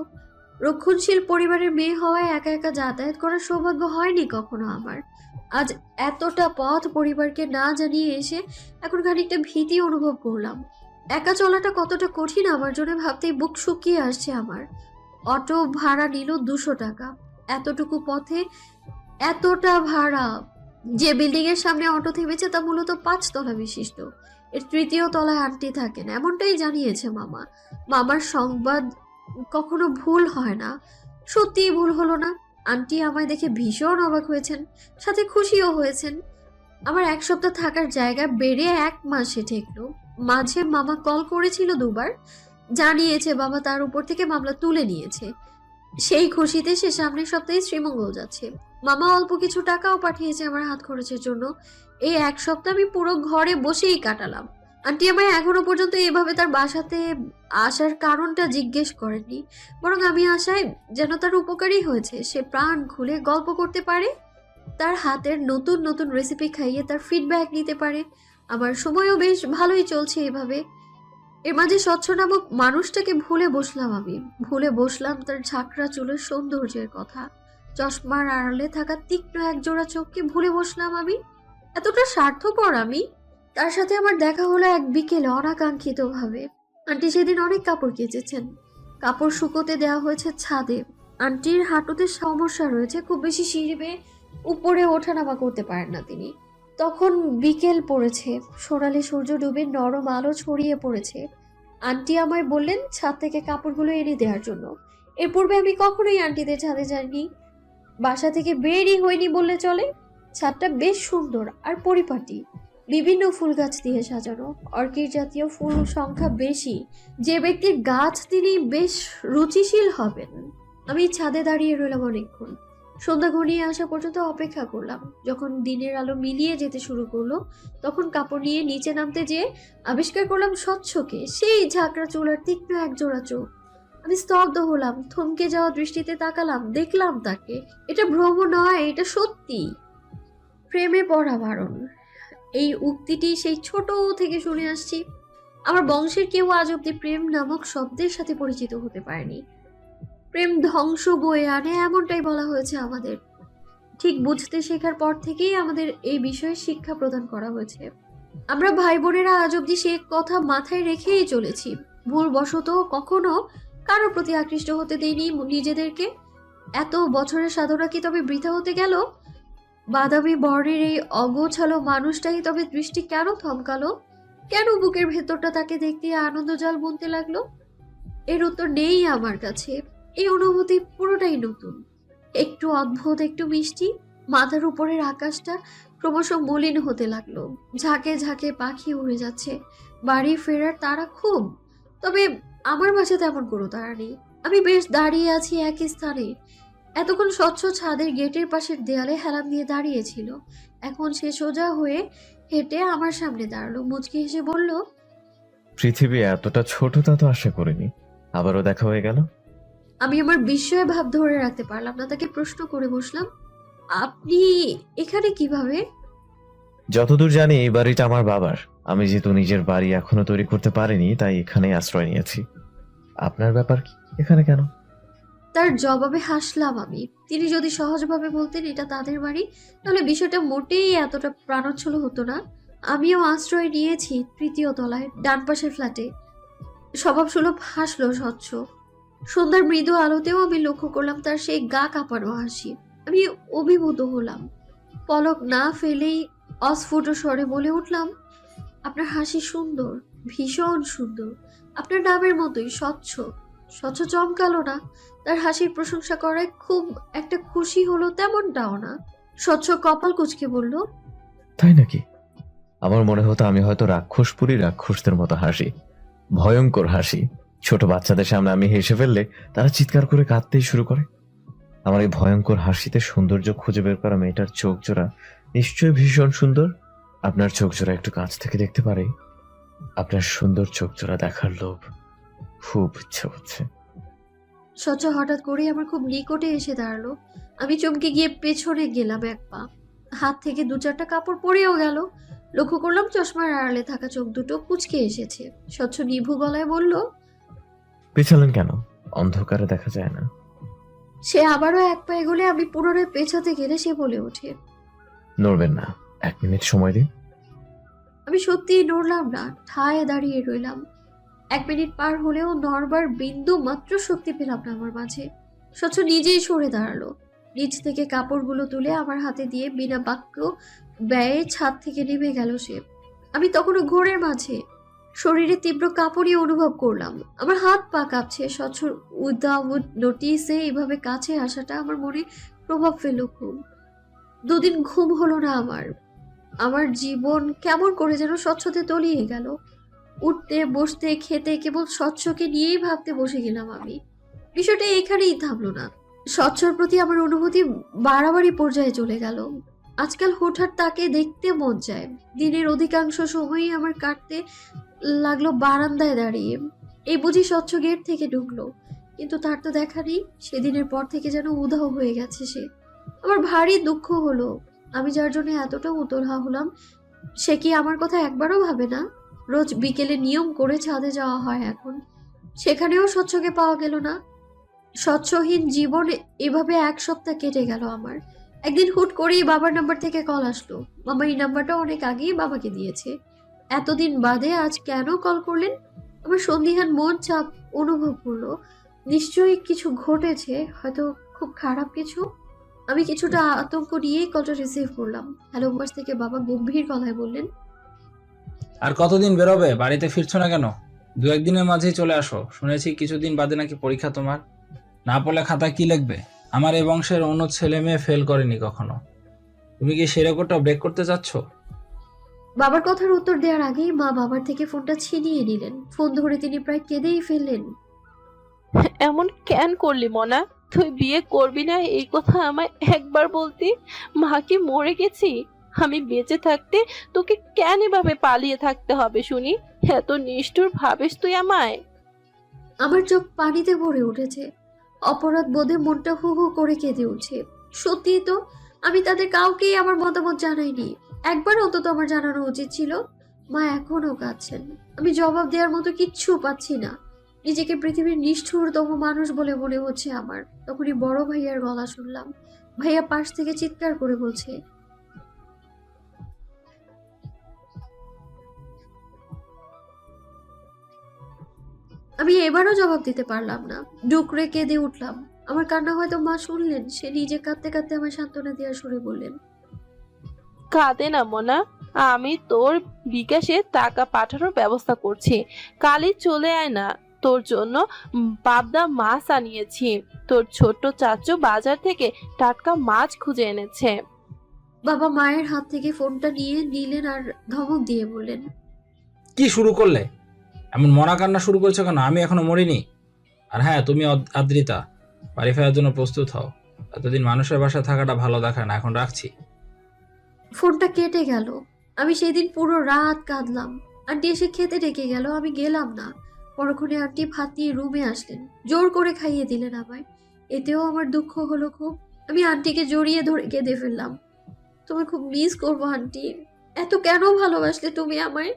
রক্ষণশীল পরিবারের মেয়ে হওয়ায় একা একা যাতায়াত করার সৌভাগ্য হয়নি কখনো আমার। আজ এতটা পথ পরিবারকে না জানিয়ে এসে এখন খানিকটা ভীতি অনুভব করলাম। একা চলাটা কতটা কঠিন আমার জন্য ভাবতেই বুক শুকিয়ে আসছে আমার। অটো ভাড়া নিল 200 টাকা। এতটুকু পথে এতটা ভাড়া! যে বিল্ডিং এর সামনে অটো থেমেছে তা মূলত 5 তলা বিশিষ্ট। এর 3য় তলায় আন্টি থাকেন, এমনটাই জানিয়েছে মামা। মামার সংবাদ কখনো ভুল হয় না। সত্যিই ভুল হলো না। আন্টি আমায় দেখে ভীষণ অবাক হয়েছেন, সাথে খুশিও হয়েছেন। আমার 1 সপ্তাহ থাকার জায়গা বেড়ে 1 মাসে ঠেকলো। মাঝে মামা কল করেছিল 2 বার, জানিয়েছে বাবা তার উপর থেকে মামলা তুলে নিয়েছে। সেই খুশিতে সে সামনের সপ্তাহে শ্রীমঙ্গল যাচ্ছে। মামা অল্প কিছু টাকাও পাঠিয়েছে আমার হাত খরচের জন্য। এই 1 সপ্তাহ আমি পুরো ঘরে বসেই কাটালাম। আন্টি আমায় এখনো পর্যন্ত এভাবে তার বাসাতে আসার কারণটা জিজ্ঞেস করেননি, বরং আমি আশায় যেন তার উপকারই হয়েছে, সে প্রাণ খুলে গল্প করতে পারে। তার হাতের নতুন নতুন রেসিপি খাইয়ে তার ফিডব্যাক নিতে পারে। আমার সময়ও বেশ ভালোই চলছে এভাবে। এর মাঝে স্বচ্ছ নামক মানুষটাকে ভুলে বসলাম আমি। ভুলে বসলাম তার ঝাঁকড়া চুলের সৌন্দর্যের কথা। চশমার আড়ালে থাকা তীক্ষ্ণ এক জোড়া চোখকে ভুলে বসলাম আমি। এতটা স্বার্থপর আমি। তার সাথে আমার দেখা হলো এক বিকেলে অনাকাঙ্ক্ষিত ভাবে। আন্টি সেদিন অনেক কাপড় কেচেছেন। কাপড় শুকোতে দেওয়া হয়েছে ছাদে। আন্টির হাঁটুতে সমস্যা রয়েছে, খুব বেশি সিঁড়ি বেয়ে উপরে ওঠানামা করতে পারেন না তিনি। তখন বিকেল পড়েছে, সোনালি সূর্য ডুবে নরম আলো ছড়িয়ে পড়েছে। আন্টি আমায় বললেন ছাদ থেকে কাপড়গুলো এনে দেওয়ার জন্য। এর পূর্বে আমি কখনোই আন্টিদের ছাদে যাইনি, বাসা থেকে বেরই হয়নি বললে চলে। ছাদটা বেশ সুন্দর আর পরিপাটি, বিভিন্ন ফুল গাছ দিয়ে সাজানো। অর্কিড জাতীয় ফুল সংখ্যা বেশি। যে ব্যক্তির গাছ তিনি বেশ রুচিশীল হবেন। আমি ছাদে দাঁড়িয়ে রইলাম অনেকক্ষণ। সন্ধ্যা ঘনিয়ে আসা পর্যন্ত অপেক্ষা করলাম। যখন দিনের আলো মিলিয়ে যেতে শুরু করলো, তখন কাপড় নিয়ে নিচে নামতে যেয়ে আবিষ্কার করলাম স্বচ্ছকে, সেই ঝাঁকড়া চুল আর তীক্ষ্ণ এক জোড়া চোখ। আমি স্তব্ধ হলাম, থমকে যাওয়া দৃষ্টিতে তাকালাম, দেখলাম তাকে। এটা ভ্রম নয়, এটা সত্যি। প্রেমে পড়া বারণ, এই উক্তিটি সেই ছোট থেকে শুনে আসছি। আমার বংশের কেউ আজ অব্দি প্রেম নামক শব্দের সাথে পরিচিত হতে পারেনি। প্রেম ধ্বংস বয়ে আনে, এমনটাই বলা হয়েছে আমাদের। ঠিক বুঝতে শেখার পর থেকেই আমাদের এই বিষয়ে শিক্ষা প্রদান করা হয়েছে। আমরা ভাই বোনেরা আজ অব্দি সে কথা মাথায় রেখেই চলেছি। ভুলবশত কখনো কারোর প্রতি আকৃষ্ট হতে দেইনি নিজেদেরকে। এত বছরের সাধনা কি তবে বৃথা হতে গেল? বাদামি বর্ণের এই অগোছালো মানুষটাই তবে দৃষ্টি কেন থমকালো? কেন বুকের ভেতরটা তাকে দেখতে আনন্দজাল বুনতে লাগলো? এর উত্তর নেই আমার কাছে। এই অনুভূতি পুরোটাই নতুন, একটু অদ্ভুত, একটু মিষ্টি। মাথার উপরের আকাশটা ক্রমশ মলিন হতে লাগলো। ঝাঁকে ঝাঁকে পাখি উড়ে যাচ্ছে। বাড়ি ফেরার তাড়া খুব, তবে আমার মাঝে তেমন কোনো তাড়া নেই। আমি বেশ দাঁড়িয়ে আছি একই স্থানে। এতক্ষণ স্বচ্ছ ছাদের গেটের পাশের দেয়ালে হেলান দিয়ে দাঁড়িয়েছিল। এখন সে সোজা হয়ে হেঁটে আমার সামনে দাঁড়ালো। মুচকি হেসে বলল, পৃথিবী এতটা ছোট তা তো আশা করিনি। আবারও দেখা হয়ে গেল। আমি আমার বিস্ময় ভাব ধরে রাখতে পারলাম না, তাকে প্রশ্ন করে বসলাম, আপনি এখানে কিভাবে? যতদূর জানি এই বাড়িটা আমার বাবার। আমি যেহেতু নিজের বাড়ি এখনো তৈরি করতে পারিনি, তাই এখানে আশ্রয় নিয়েছি। আপনার ব্যাপার কি এখানে কেন? তার জবাবে হাসলাম আমি। তিনি যদি সহজভাবে বলতেন এটা তাদের বাড়ি, তাহলে বিষয়টা মোটেই এতটা প্রাণোচ্ছল হতো না। আমিও আশ্রয় নিয়েছি তৃতীয় তলায়, ডান পাশের ফ্ল্যাটে। স্বভাবসুলভ হাসলো স্বচ্ছ। সন্ধ্যার মৃদু আলোতেও আমি লক্ষ্য করলাম তার সেই গা কাঁপানো হাসি। আমি অভিভূত হলাম। পলক না ফেলেই অস্ফুট স্বরে বলে উঠলাম, আপনার হাসি সুন্দর, ভীষণ সুন্দর। আপনার নামের মতোই স্বচ্ছ। স্বচ্ছ চমকালো না। তার হাসির প্রশংসা করায় খুব একটা খুশি হলো তেমনটাও না। স্বচ্ছ কপাল কুঁচকে বলল, তাই নাকি? আমার মনে হতো আমি হয়তো রাক্ষসপুরী রাক্ষসদের মতো হাসি, ভয়ঙ্কর হাসি। ছোট বাচ্চাদের সামনে আমি হেসে ফেললে তারা চিৎকার করে কাঁদতেই শুরু করে। আমার এই ভয়ঙ্কর হাসিতে সৌন্দর্য খুঁজে বের করা মেয়েটার চোখ জোড়া নিশ্চয়ই ভীষণ সুন্দর। আপনার চোখ জোড়া একটু কাছ থেকে দেখতে পারি? আপনার সুন্দর চোখ জোড়া দেখার লোভ খুব ইচ্ছে হচ্ছে। স্বচ্ছ হঠাৎ করেই আমার খুব নিকটে এসে দাঁড়ালো। আমি চমকে গিয়ে পেছনে গেলাম এক পা। হাত থেকে দু চারটা কাপড় পরেও গেল। লক্ষ্য করলাম চশমার আড়ালে থাকা চোখ দুটো কুঁচকে এসেছে। স্বচ্ছ নিভু গলায় বলল, পেছালেন কেন? অন্ধকারে দেখা যায় না। সে আবারও এক পা এগোলে আমি পুনরায় পেছাতে গেলে সে বলে ওঠে, নড়বেন না, 1 মিনিট সময় দিন। আমি সত্যিই নড়লাম না, ঠায় দাঁড়িয়ে রইলাম। 1 মিনিট পার হলেও নড়বার বিন্দু মাত্র শক্তি পেলাম না আমার মাঝে। স্বচ্ছ নিজেই সরে দাঁড়ালো। নিচ থেকে কাপড়গুলো তুলে আমার হাতে দিয়ে বিনা বাক্য ব্যয়ে ছাদ থেকে নেমে গেল সে। আমি তখনও ঘোরের মাঝে, শরীরে তীব্র কাঁপুনি অনুভব করলাম। আমার হাত পা কাঁপছে। স্বচ্ছ উইদাউট নোটিসে এভাবে কাছে আসাটা আমার মনে প্রভাব ফেলল খুব। 2 দিন ঘুম হলো না আমার। আমার জীবন কেমন করে যেন স্বচ্ছতে তলিয়ে গেল। উঠতে বসতে খেতে কেবল স্বচ্ছকে নিয়েই ভাবতে বসে গেলাম আমি। বিষয়টা এখানেই থামলো না। স্বচ্ছর প্রতি আমার অনুভূতি বাড়াবাড়ি পর্যায়ে চলে গেল। আজকাল হঠাৎ তাকে দেখতে মন চায়। দিনের অধিকাংশ সময়ই আমার কাটতে লাগলো বারান্দায় দাঁড়িয়ে। এই বুঝি স্বচ্ছ গেট থেকে ঢুকলো, কিন্তু তার তো দেখা নেই। সেদিনের পর থেকে যেন উধাও হয়ে গেছে সে। আমার ভারী দুঃখ হলো। আমি যার জন্য এতটা উতলা হলাম, সে কি আমার কথা একবারও ভাবে না? রোজ বিকেলে নিয়ম করে ছাদে যাওয়া হয় এখন, সেখানেও স্বচ্ছকে পাওয়া গেল না। স্বচ্ছহীন জীবন এভাবে 1 সপ্তাহ কেটে গেল আমার। একদিন হুট করেই বাবার নাম্বার থেকে কল আসলো। মামা এই নাম্বারটা অনেক আগেই বাবাকে দিয়েছে। এতদিন বাদে আজ কেন কল করলেন? আমার সন্দিহান মন চাপ অনুভব করলো। নিশ্চয়ই কিছু ঘটেছে, হয়তো খুব খারাপ কিছু। আমি কিছুটা আতঙ্ক নিয়েই কলটা রিসিভ করলাম। হ্যালো বয়স থেকে বাবা গম্ভীর গলায় বললেন, আর কতদিন বেরোবে? বাড়িতে ফিরছো না কেন? 2-1 দিনের মাঝেই চলে আসো। শুনেছি কিছুদিন বাদে নাকি পরীক্ষা তোমার। না পড়লে খাতায় কি লিখবে? আমার এই বংশের অন্য ছেলে মেয়ে ফেল করেনি কখনো। তুমি কি সে রেকর্ডটা ব্রেক করতে চাচ্ছ? বাবার কথার উত্তর দেওয়ার আগেই মা বাবার থেকে ফোনটা ছিনিয়ে নিলেন। ফোন ধরে তিনি প্রায় কেঁদেই ফেললেন। এমন কেন করলি মনা? তুই বিয়ে করবি না এই কথা আমায় একবার বলতি। মা কি মরে গেছি? আমি বেঁচে থাকতে তোকে কেন এভাবে পালিয়ে থাকতে হবে শুনি? এত নিষ্ঠুর ভাবিস তুই আমায়? আমার চোখ পানিতে ভরে উঠেছে। অপরাধ বোধে মনটা হু হু করে কেঁদে উঠছে। সত্যি তো, আমি তাদের কাউকেই আমার মতামত জানাইনি। একবার অন্তত আমার জানানো উচিত ছিল। মা এখনো কাঁদছেন। আমি জবাব দেওয়ার মতো কিচ্ছু পাচ্ছি না। নিজেকে পৃথিবীর নিষ্ঠুরতম মানুষ বলে মনে হচ্ছে আমার। তখনই বড় ভাইয়ার গলা শুনলাম। ভাইয়া পাশ থেকে চিৎকার করে বলছে, আমি এবারও জবাব দিতে পারলাম না। ডুকরে কেঁদে উঠলাম। আমার কান্না হয়তো মা শুনলেন। সে নিজে কাঁদতে কাঁদতে আমার সান্ত্বনা দেওয়ার সুরে বললেন, কাঁদে না মনা, আমি তোর বিকাশে টাকা পাঠানোর ব্যবস্থা করছি। কালই চলে আয় না। তোর জন্য পাবদা মাছ আনিয়েছি। তোর ছোট্ট চাচু বাজার থেকে টাটকা মাছ খুঁজে এনেছে। বাবা মায়ের হাত থেকে ফোনটা নিয়ে নিলেন আর ধমক দিয়ে বললেন, কি শুরু করলে? এমন মরা কান্না শুরু করেছো কেন? আমি এখনো মরিনি। আর হ্যাঁ, তুমি আদ্রিতা, বাড়ি ফেরার জন্য প্রস্তুত হও। এতদিন মানুষের বাসায় থাকাটা ভালো দেখায় না। এখন রাখছি। ফোনটা কেটে গেল। আমি সেদিন পুরো রাত কাঁদলাম। আন্টি এসে খেতে ডেকে গেল, আমি গেলাম না। পরক্ষণে আন্টি ভাত নিয়ে রুমে আসলেন, জোর করে খাইয়ে দিলেন আমায়। এতেও আমার দুঃখ হলো খুব। আমি আন্টিকে জড়িয়ে ধরে কেঁদে ফেললাম। তোমায় খুব মিস করবো আন্টি। এত কেন ভালোবাসলে তুমি আমায়?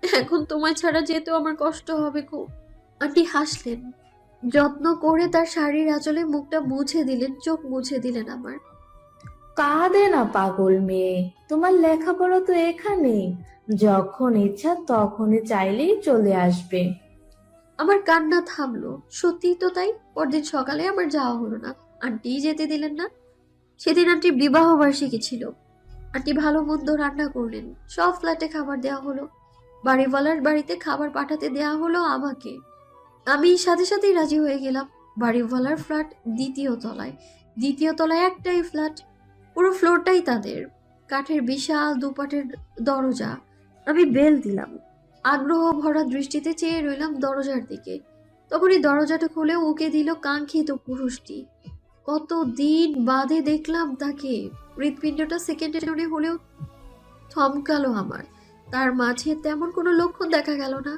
এখন তোমায় ছাড়া যেতেও আমার কষ্ট হবে খুব। আন্টি হাসলেন। যত্ন করে তার শাড়ির আঁচলে মুখটা মুছে দিলেন, চোখ মুছে দিলেন আমার। কাঁদে না পাগল মেয়ে, তোমার লেখাপড়া তো এখানে, যখন ইচ্ছা তখনই চাইলেই চলে আসবে। আমার কান্না থামলো। সত্যিই তো তাই। পরদিন সকালে আমার যাওয়া হলো না। আন্টি যেতে দিলেন না। সেদিন আন্টির বিবাহ বার্ষিকী ছিল। আন্টি ভালো মন্দ রান্না করলেন। সব ফ্ল্যাটে খাবার দেওয়া হলো। বাড়িওয়ালার বাড়িতে খাবার পাঠাতে দেওয়া হলো আমাকে। আমি সাথে সাথেই রাজি হয়ে গেলাম। বাড়িওয়ালার ফ্ল্যাট দ্বিতীয় তলায়। দ্বিতীয় তলায় একটাই ফ্ল্যাট, পুরো ফ্লোরটাই তাদের। কাঠের বিশাল দুপাটের দরজা। আমি বেল দিলাম। আগ্রহ ভরা দৃষ্টিতে চেয়ে রইলাম দরজার দিকে। তখনই দরজাটা খুলে উকে দিল কাঙ্ক্ষিত পুরুষটি। কতদিন বাদে দেখলাম তাকে। হৃৎপিণ্ডটা সেকেন্ডের জন্য হলেও থমকালো আমার। তার মাঝে তেমন কোনো লক্ষণ দেখা গেল না।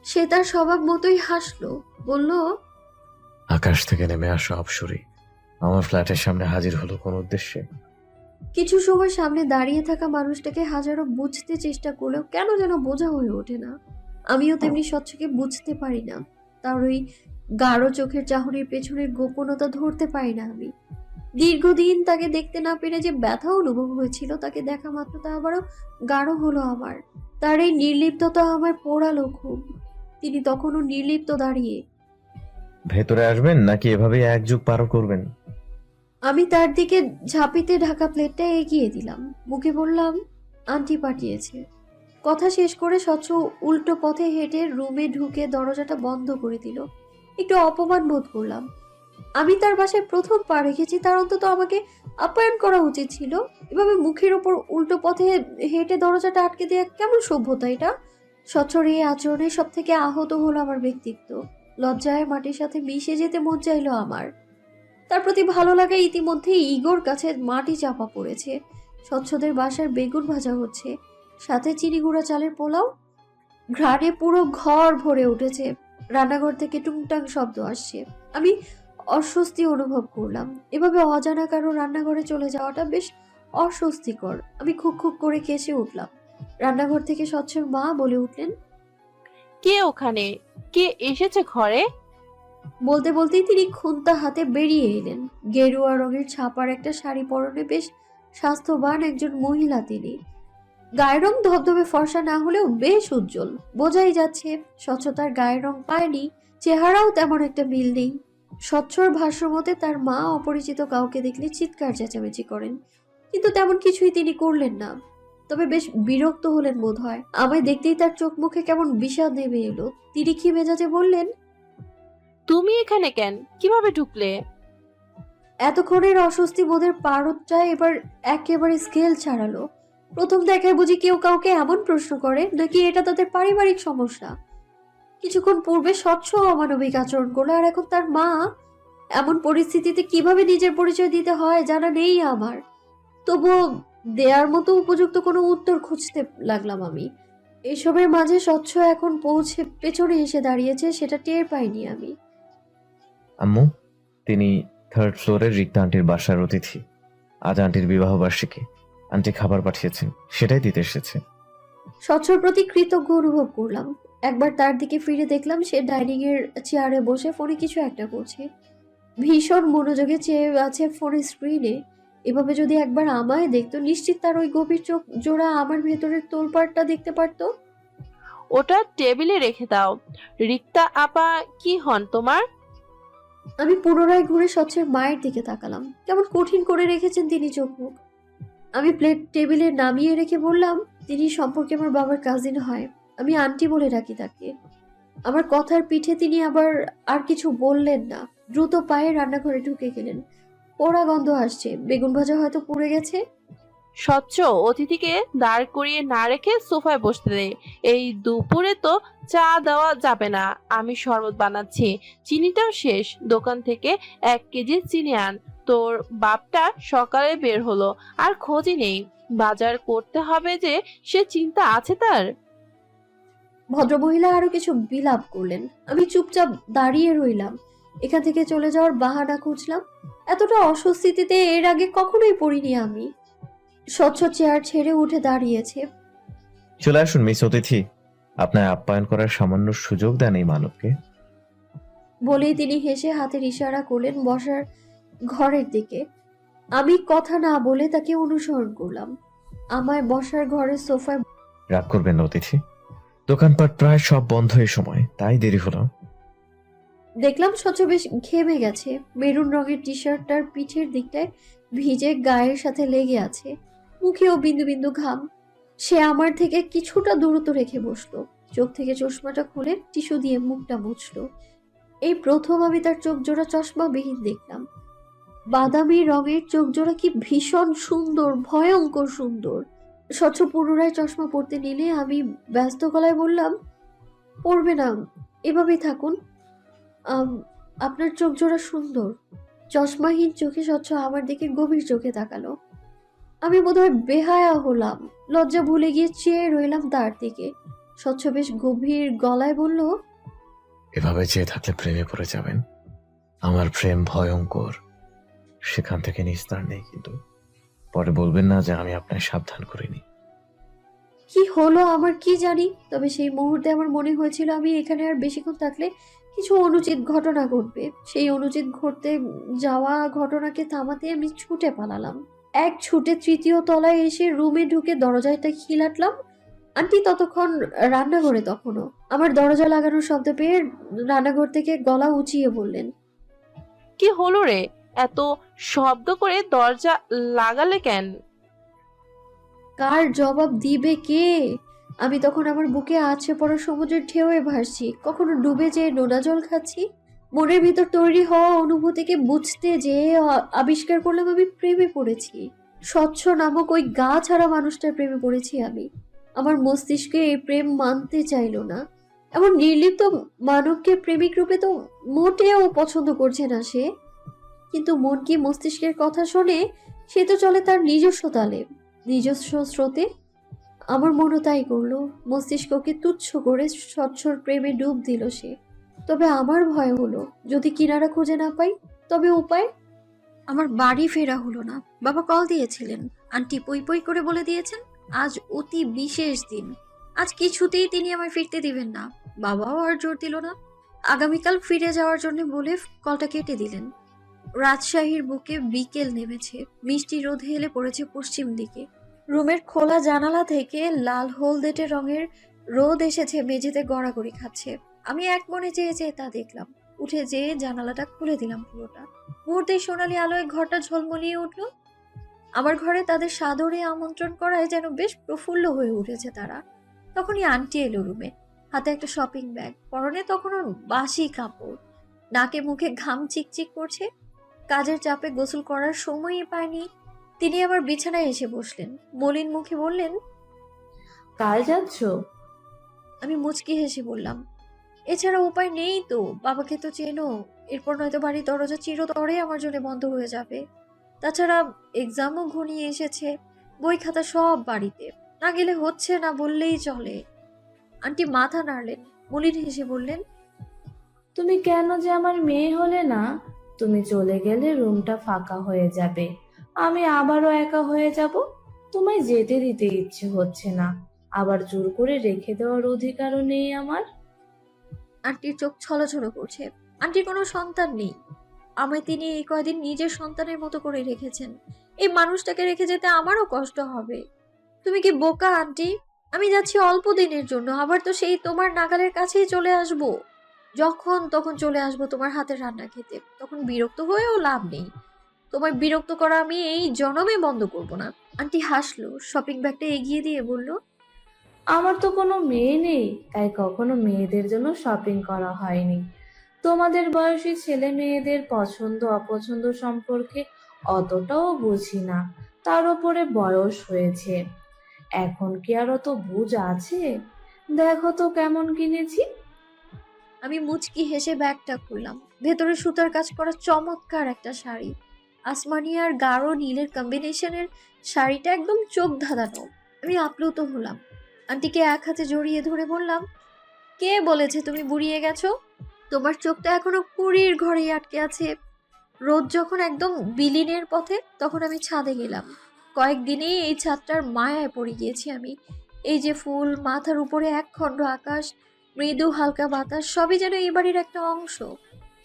সে তার স্বভাব মতোই হাসলো, বলল, আকাশ থেকে নেমে আসা অপসরী আমার ফ্ল্যাটের সামনে হাজির হলো কোন উদ্দেশ্যে? কিছু সময় সামনে দাঁড়িয়ে থাকা মানুষটাকে হাজারো বুঝতে চেষ্টা করলেও কেন যেন বোঝা হয়ে ওঠে না। আমিও তেমনি স্বচ্ছকে বুঝতে পারি না। তার ওই গাঢ় চোখের চাহনির পেছনের গোপনতা ধরতে পারি না আমি। দীর্ঘদিন তাকে দেখতে না পেরে যে ব্যথা অনুভব হয়েছিল, তাকে দেখা মাত্র তা আবারও গাঢ় হলো আমার। তার এই নির্লিপ্ততা আমায় পোড়ালো খুব। তিনি তখনও নির্লিপ্ত দাঁড়িয়ে। ভেতরে আসবেন নাকি এভাবেই এক যুগ পার করবেন? আমি তার দিকে ঝাঁপিতে ঢাকা প্লেটটা এগিয়ে দিলাম। মুখে বললাম, আন্টি পাঠিয়েছে। কথা শেষ করে স্বচ্ছ উল্টো পথে হেঁটে রুমে ঢুকে দরজাটা বন্ধ করে দিল। একটু অপমান বোধ করলাম। আমি তার বাসায় প্রথম পা রেখেছি, তার অন্তত আমাকে আপ্যায়ন করা উচিত ছিল। এভাবে মুখের ওপর উল্টো পথে হেঁটে দরজাটা আটকে দেওয়া কেমন সভ্যতা এটা? স্বচ্ছর এই আচরণে সব থেকে আহত হলো আমার ব্যক্তিত্ব। লজ্জায় মাটির সাথে মিশে যেতে মন চাইলো আমার। তার প্রতি ভালো লাগা ইতিমধ্যে ইগোর কাছে মাটি চাপা পড়েছে। স্বচ্ছদের বাসার বেগুন ভাজা হচ্ছে, সাথে চিনি গুঁড়া চালের পোলাও। ঘ্রাণে পুরো ঘর ভরে উঠেছে। রান্নাঘর থেকে টুংটাং শব্দ আসছে। আমি অস্বস্তি অনুভব করলাম। এভাবে অজানা কারো রান্নাঘরে চলে যাওয়াটা বেশ অস্বস্তিকর। আমি খুব খুব করে কেসে উঠলাম। রান্নাঘর থেকে স্বচ্ছর মা বলে উঠলেন। কে ওখানে? কে এসেছে ঘরে? বলতে বলতেই তিনি খুন্তা হাতে বেরিয়ে এলেন। গেরুয়া রঙের ছাপার একটা শাড়ি পরনে বেশ স্বাস্থ্যবান একজন মহিলা তিনি। গায়ের রং ধবধবে ফর্সা না হলেও বেশ উজ্জ্বল, বোঝাই যাচ্ছে স্বচ্ছতার গায়ের রং পায়নি। চেহারাও তেমন একটা মিল নেই। স্বচ্ছর ভাষ্য মতে তার মা অপরিচিত কাউকে দেখলে চিৎকার চেঁচামেচি করেন, কিন্তু তেমন কিছুই তিনি করলেন না। তবে বেশ বিরক্ত হলেন বোধ হয়। আমায় দেখতেই তার চোখ মুখে কেমন বিষাদ নেমে এলো। তিনি কি মেজাজে বললেন, তুমি এখানে কেন? কিভাবে ঢুকলে? এতক্ষণের অস্বস্তি বোধের পারদটা এবার একেবারে স্কেল ছাড়ালো। প্রথম দেখায় বুঝি কেউ কাউকে এমন প্রশ্ন করে, নাকি এটা তাদের পারিবারিক সমস্যা? কিছুক্ষণ পূর্বে স্বচ্ছ অমানবিক আচরণ করলো, আর এখন তার মা। এমন পরিস্থিতিতে কিভাবে নিজের পরিচয় দিতে হয় জানা নেই আমার। তবুও দেয়ার মতো উপযুক্ত কোনো উত্তর খুঁজতে লাগলাম আমি। এসবের মাঝে স্বচ্ছ এখন পৌঁছে পেছনে এসে দাঁড়িয়েছে, সেটা টের পাইনি আমি। আম্মু, তিনি 3rd ফ্লোরের রিক্তা আন্টির বাসার অতিথি। আজ আন্টির বিবাহ বার্ষিকী। আন্টি খাবার পাঠিয়েছেন, সেটাই দিতে এসেছে। স্বচ্ছর প্রতি কৃতজ্ঞ অনুভব করলাম। একবার তার দিকে ফিরে দেখলাম সে ডাইনিং এর চেয়ারে বসে ফোনে কিছু একটা করছে। ভীষণ মনোযোগে চেয়ে আছে ফোনের স্ক্রিনে। এভাবে যদি একবার আমায় দেখতো, নিশ্চিত তার ওই গভীর চোখ জোড়া আমার ভেতরের তোলপাড়টা দেখতে পারতো। ওটা টেবিলে রেখে দাও। রিক্তা আপা কি হন তোমার? আমি পুনরায় ঘুরে স্বচ্ছের মায়ের দিকে তাকালাম। কেমন কঠিন করে রেখেছেন তিনি চোখ মুখ। আমি প্লেট টেবিলে নামিয়ে রেখে বললাম, তিনি সম্পর্কে আমার বাবার কাজিন হয়। আমি আন্টি বলে ডাকি তাকে। আমার কথার পিঠে তিনি আবার আর কিছু বললেন না। দ্রুত পায়ে রান্নাঘরে ঢুকে গেলেন। পোড়া গন্ধ আসছে, বেগুন ভাজা হয়তো পুড়ে গেছে। স্বচ্ছ অতিথিকে দাঁড় করিয়ে না রেখে সোফায় বসতে দে। এই দুপুরে তো চা দেওয়া যাবে না। আমি শরবত বানাচ্ছি, চিনিটাও শেষ। দোকান থেকে 1 কেজি চিনি আন। তোর বাপটা সকালে বের হলো, আর খোঁজই নেই। বাজার করতে হবে যে, সে চিন্তা আছে তার। ভদ্রমহিলা আরো কিছু বিলাপ করলেন। আমি চুপচাপ দাঁড়িয়ে রইলাম। এখান থেকে চলে যাওয়ার বাহানা খুঁজলাম। এতটা অস্বস্তিতে এর আগে কখনোই পড়িনি আমি। স্বচ্ছ চেয়ার ছেড়ে উঠে দাঁড়িয়েছে। চলে আসুন মিস অতিথি, আপনার আপ্যায়ন করার সামান্য সুযোগ দেন এই মানবকে। বলেই তিনি হেসে হাতের ইশারা করলেন বসার ঘরের দিকে। আমি কথা না বলে তাকে অনুসরণ করলাম। আমায় বসার ঘরের সোফায়। রাগ করবেন না অতিথি, দোকানপাট প্রায় সব বন্ধ এই সময়, তাই দেরি হলো। দেখলাম স্বচ্ছ বেশ ঘেমে গেছে। মেরুন রঙের টি শার্টটার পিঠের দিকটায় ভিজে গায়ের সাথে লেগে আছে। মুখেও বিন্দু বিন্দু ঘাম। সে আমার থেকে কিছুটা দূরত্ব রেখে বসলো। চোখ থেকে চশমাটা খুলে টিস্যু দিয়ে মুখটা মুছলো। এই প্রথম আমি তার চোখ জোড়া চশমাবিহীন দেখলাম। বাদামি রঙের চোখ জোড়া কি ভীষণ সুন্দর, ভয়ঙ্কর সুন্দর। স্বচ্ছ পুনরায় চশমা পরতে নিলে আমি ব্যস্ত গলায় বললাম, পরবে না, এভাবেই থাকুন। আপনার চোখ জোড়া সুন্দর। চশমাহীন চোখে স্বচ্ছ আমার দিকে গভীর চোখে তাকালো। আমি বোধহয় বেহায়া হলাম, লজ্জা ভুলে গিয়ে চেয়ে রইলাম তার দিকে। স্বচ্ছ বেশ গভীর গলায় বলল, এভাবে চেয়ে থাকলে প্রেমে পড়ে যাবেন। আমার প্রেম ভয়ঙ্কর, সেখান থেকে নিস্তার নেই। কিন্তু পরে বলবেন না যে আমি আপনার সাবধান করিনি। কি হলো আমার কি জানি, তবে সেই মুহূর্তে আমার মনে হয়েছিল আমি এখানে আর বেশিক্ষণ থাকলে কিছু অনুচিত ঘটনা ঘটবে। সেই অনুচিত ঘটতে যাওয়া ঘটনাকে থামাতে আমি ছুটে পালালাম। এক ছুটে 3য় তলায় এসে রুমে ঢুকে দরজাটা খিলাটলাম। আন্টি ততক্ষণ রান্নাঘরে। তখনও আমার দরজা লাগানোর শব্দ পেয়ে রান্নাঘর থেকে গলা উঁচিয়ে বললেন, কি হলো রে? এত শব্দ করে দরজা লাগালে কেন? কার জবাব দিবে কে? আমি তখন আমার বুকে আছড়ে পড়া সমুদ্রের ঢেউয়ে ভাসছি, কখনো ডুবে যেয়ে নোনা জল খাচ্ছি। মনের ভিতর তৈরি হওয়া অনুভূতিকে বুঝতে যেয়ে আবিষ্কার করলাম আমি প্রেমে পড়েছি। স্বচ্ছ নামক ওই গা ছাড়া মানুষটার প্রেমে পড়েছি আমি। আমার মস্তিষ্কে এই প্রেম মানতে চাইলো না। এমন নির্লিপ্ত মানবকে প্রেমিক রূপে তো মোটেও পছন্দ করছে না সে। কিন্তু মন কি মস্তিষ্কের কথা শোনে? সে তো চলে তার নিজস্ব তালে, নিজস্ব স্রোতে। আমার মনও তাই করলো। মস্তিষ্ককে তুচ্ছ করে স্বচ্ছর প্রেমে ডুব দিল সে। তবে আমার ভয় হলো, যদি কিনারা খুঁজে না পাই তবে উপায়। আমার বাড়ি ফেরা হলো না। বাবা কল দিয়েছিলেন, আন্টি পই পই করে বলে দিয়েছেন আজ অতি বিশেষ দিন। আজ কিছুতেই তিনি আমায় ফিরতে দিবেন না। বাবাও আর জোর দিল না, আগামীকাল ফিরে যাওয়ার জন্য বলে কলটা কেটে দিলেন। রাজশাহীর বুকে বিকেল নেমেছে, মিষ্টি রোদ হেলে পড়েছে পশ্চিম দিকে। রুমের খোলা জানালা থেকে লাল হলদেটে রঙের রোদ এসেছে মেঝেতে গড়াগড়ি খাচ্ছে। আমি এক মনে চেয়ে চেয়ে তা দেখলাম। উঠে যেয়ে জানালাটা খুলে দিলাম পুরোটা। মুহূর্তে সোনালী আলোয় ঘরটা ঝলমলিয়ে উঠল। আমার ঘরে তাদের সাদরে আমন্ত্রণ করায় যেন বেশ প্রফুল্ল হয়ে উঠেছে তারা। তখনই আন্টি এলো রুমে, হাতে একটা শপিং ব্যাগ, পরনে তখনও বাসি কাপড়, নাকে মুখে ঘাম চিকচিক করছে। কাজের চাপে গোসল করার সময়ই পায়নি। তিনি আমার বিছানায় এসে বসলেন, মলিন মুখে বললেন, কাল যাচ্ছ? আমি মুচকি হেসে বললাম, এছাড়া উপায় নেই তো, বাবাকে তো চেনো। এরপর নয়তো বাড়ির দরজা চিরতরে আমার জন্য বন্ধ হয়ে যাবে। তাছাড়া এক্সামও ঘনিয়ে এসেছে, বই খাতা সব বাড়িতে, না গেলে হচ্ছে না বললেই চলে। আন্টি মাথা নাড়লেন, মলিন হেসে বললেন, তুমি কেন যে আমার মেয়ে হলে না? তুমি চলে গেলে রুমটা ফাঁকা হয়ে যাবে, আমি আবারও একা হয়ে যাব। তোমায় যেতে দিতে ইচ্ছে হচ্ছে না, আবার জোর করে রেখে দেওয়ার অধিকারও নেই আমার। আন্টির চোখ ছলছল করছে। আন্টির কোনো সন্তান নেই, আমায় তিনি এই কয়দিন নিজের সন্তানের মতো করে রেখেছেন। এই মানুষটাকে রেখে যেতে আমারও কষ্ট হবে। তুমি কি বোকা আন্টি? আমি যাচ্ছি অল্প দিনের জন্য, আবার তো সেই তোমার নাগালের কাছেই চলে আসব। যখন তখন চলে আসবো তোমার হাতের রান্না খেতে, তখন বিরক্ত হয়েও লাভ নেই। তোমায় বিরক্ত করা আমি এই জনমে বন্ধ করব না। আন্টি হাসলো, শপিং ব্যাগটা এগিয়ে দিয়ে বলল, আমার তো কোনো মেয়ে নেই, তাই কখনো মেয়েদের জন্য শপিং করা হয়নি। তোমাদের বয়সী ছেলে মেয়েদের পছন্দ অপছন্দ সম্পর্কে অতটাও বুঝি না, তার উপরে বয়স হয়েছে। এখন কি আর অত বুঝ আছে? দেখো তো কেমন কিনেছি। আমি মুচকি হেসে ব্যাগটা খুললাম। ভেতরে সুতার কাজ করা চমৎকার একটা শাড়ি, আসমানি আর গাঢ় নীলের কম্বিনেশনের শাড়িটা একদম চোখ ধাঁধানো। আমি আপ্লুত হলাম। আন্টিকে এক হাতে জড়িয়ে ধরে বললাম, কে বলেছে তুমি বুড়িয়ে গেছো? তোমার চোখটা এখনো পুরীর ঘরেই আটকে আছে। রোদ যখন একদম বিলীনের পথে, তখন আমি ছাদে গেলাম। কয়েকদিনেই এই ছাদটার মায়ায় পড়ে গিয়েছি আমি। এই যে ফুল, মাথার উপরে একখণ্ড আকাশ, মৃদু হালকা বাতাস, সবই যেন এই বাড়ির একটা অংশ।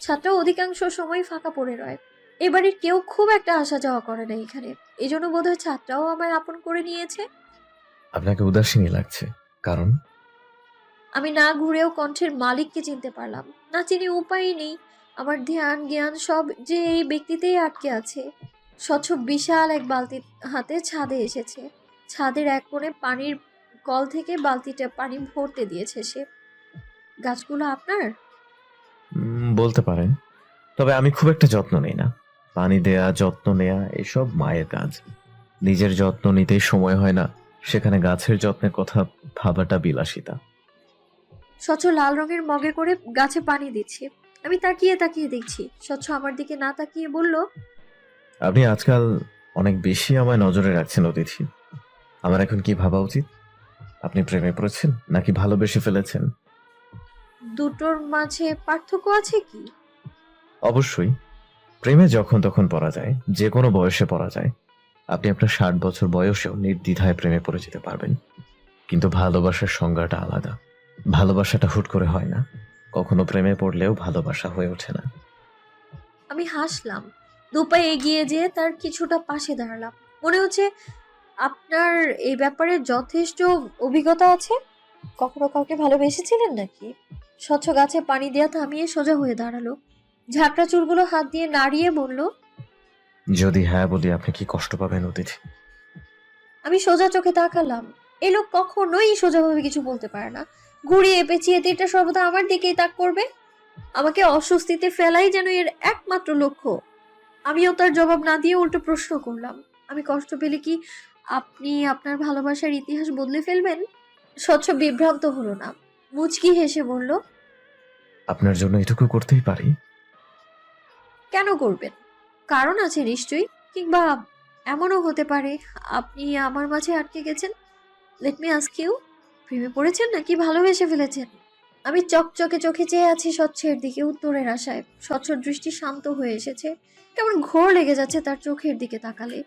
ছাদটা অধিকাংশ সময় ফাঁকা পড়ে রয়। এ বাড়ির কেউ খুব একটা আসা যাওয়া করে না এখানে, এই জন্য বোধহয় ছাদটাও আমায় আপন করে নিয়েছে। আপনাকে উদাসীনই লাগছে, কারণ আমি না ঘুরেও কণ্ঠের মালিককে চিনতে পারলাম। না চিনি উপায়ই নেই। আমার ধ্যান জ্ঞান সব যে এই ব্যক্তিতেই আটকে আছে। স্বচ্ছ বিশাল এক বালতি হাতে ছাদে এসেছে। ছাদের এক কোণে পানির কল থেকে বালতিটা পানি ভরতে দিয়েছে সে। গাছগুলো আপনার? বলতে পারেন, তবে আমি খুব একটা যত্ন নেই না। পানি দেয়া, যত্ন নেয়া এসব মায়ের কাজ। নিজের যত্ন নিতেই সময় হয় না, সেখানে গাছের যত্নের কথা ভাবাটা বিলাসিতা। স্বচ্ছ লাল রঙের মগে করে গাছে পানি দিচ্ছে। আমি তাকিয়ে তাকিয়ে দেখছি। স্বচ্ছ আমার দিকে না তাকিয়ে বলল, আপনি আজকাল অনেক বেশি আমায় নজরে রাখছেন অতিথি। আমার এখন কি ভাবা উচিত? আপনি প্রেমে পড়েছেন নাকি ভালোবেসে ফেলেছেন? দুটোর মাঝে পার্থক্য আছে কি? অবশ্যই। প্রেমে যখন তখন পড়া যায়, যে কোনো বয়সে পড়া যায়। আপনি আপনার 60 বছর বয়সেও নির্দ্বিধায় প্রেমে পড়ে যেতে পারবেন। কিন্তু ভালোবাসার সংজ্ঞাটা আলাদা। ভালোবাসাটা হুট করে হয় না, কখনো প্রেমে পড়লেও ভালোবাসা হয়ে ওঠে না। আমি হাসলাম। দুপায়ে এগিয়ে যেয়ে তার কিছুটা পাশে দাঁড়ালাম। মনে হচ্ছে আপনার এই ব্যাপারে যথেষ্ট অভিজ্ঞতা আছে। কখনো কাউকে ভালোবেসেছিলেন নাকি? স্বচ্ছ গাছে পানি দেয়া থামিয়ে সোজা হয়ে দাঁড়ালো। ঝাঁকড়া চুলগুলো হাত দিয়ে নাড়িয়ে বলল, যদি হ্যাঁ বলি আপনি কি কষ্ট পাবেন অতিথি? আমি সোজা চোখে তাকালাম। এই লোক কখনোই সোজাভাবে কিছু বলতে পারে না। ঘুরিয়ে পেঁচিয়ে এটা সর্বদা আমার দিকেই তাক করবে। আমাকে অস্বস্তিতে ফেলাই যেন এর একমাত্র লক্ষ্য। আমিও তার জবাব না দিয়ে উল্টো প্রশ্ন করলাম, আমি কষ্ট পেলে কি আপনি আপনার ভালোবাসার ইতিহাস বদলে ফেলবেন? স্বচ্ছ বিভ্রান্ত হলো না, মুচকি হেসে বলল, আপনার জন্য এটুকু করতেই পারি। কেন করবেন? কারণ আছে নিশ্চয়ই। কিংবা এমনও হতে পারে আপনি আমার মাঝে আটকে গেছেন। লেট মি আস্ক ইউ, প্রেমে পড়েছেন নাকি ভালোবেসে ফেলেছেন? আমি চকচকে চোখে চেয়ে আছি স্বচ্ছের দিকে উত্তরের আশায়। স্বচ্ছর দৃষ্টি শান্ত হয়ে এসেছে, কেমন ঘোর লেগে যাচ্ছে তার চোখের দিকে তাকালে।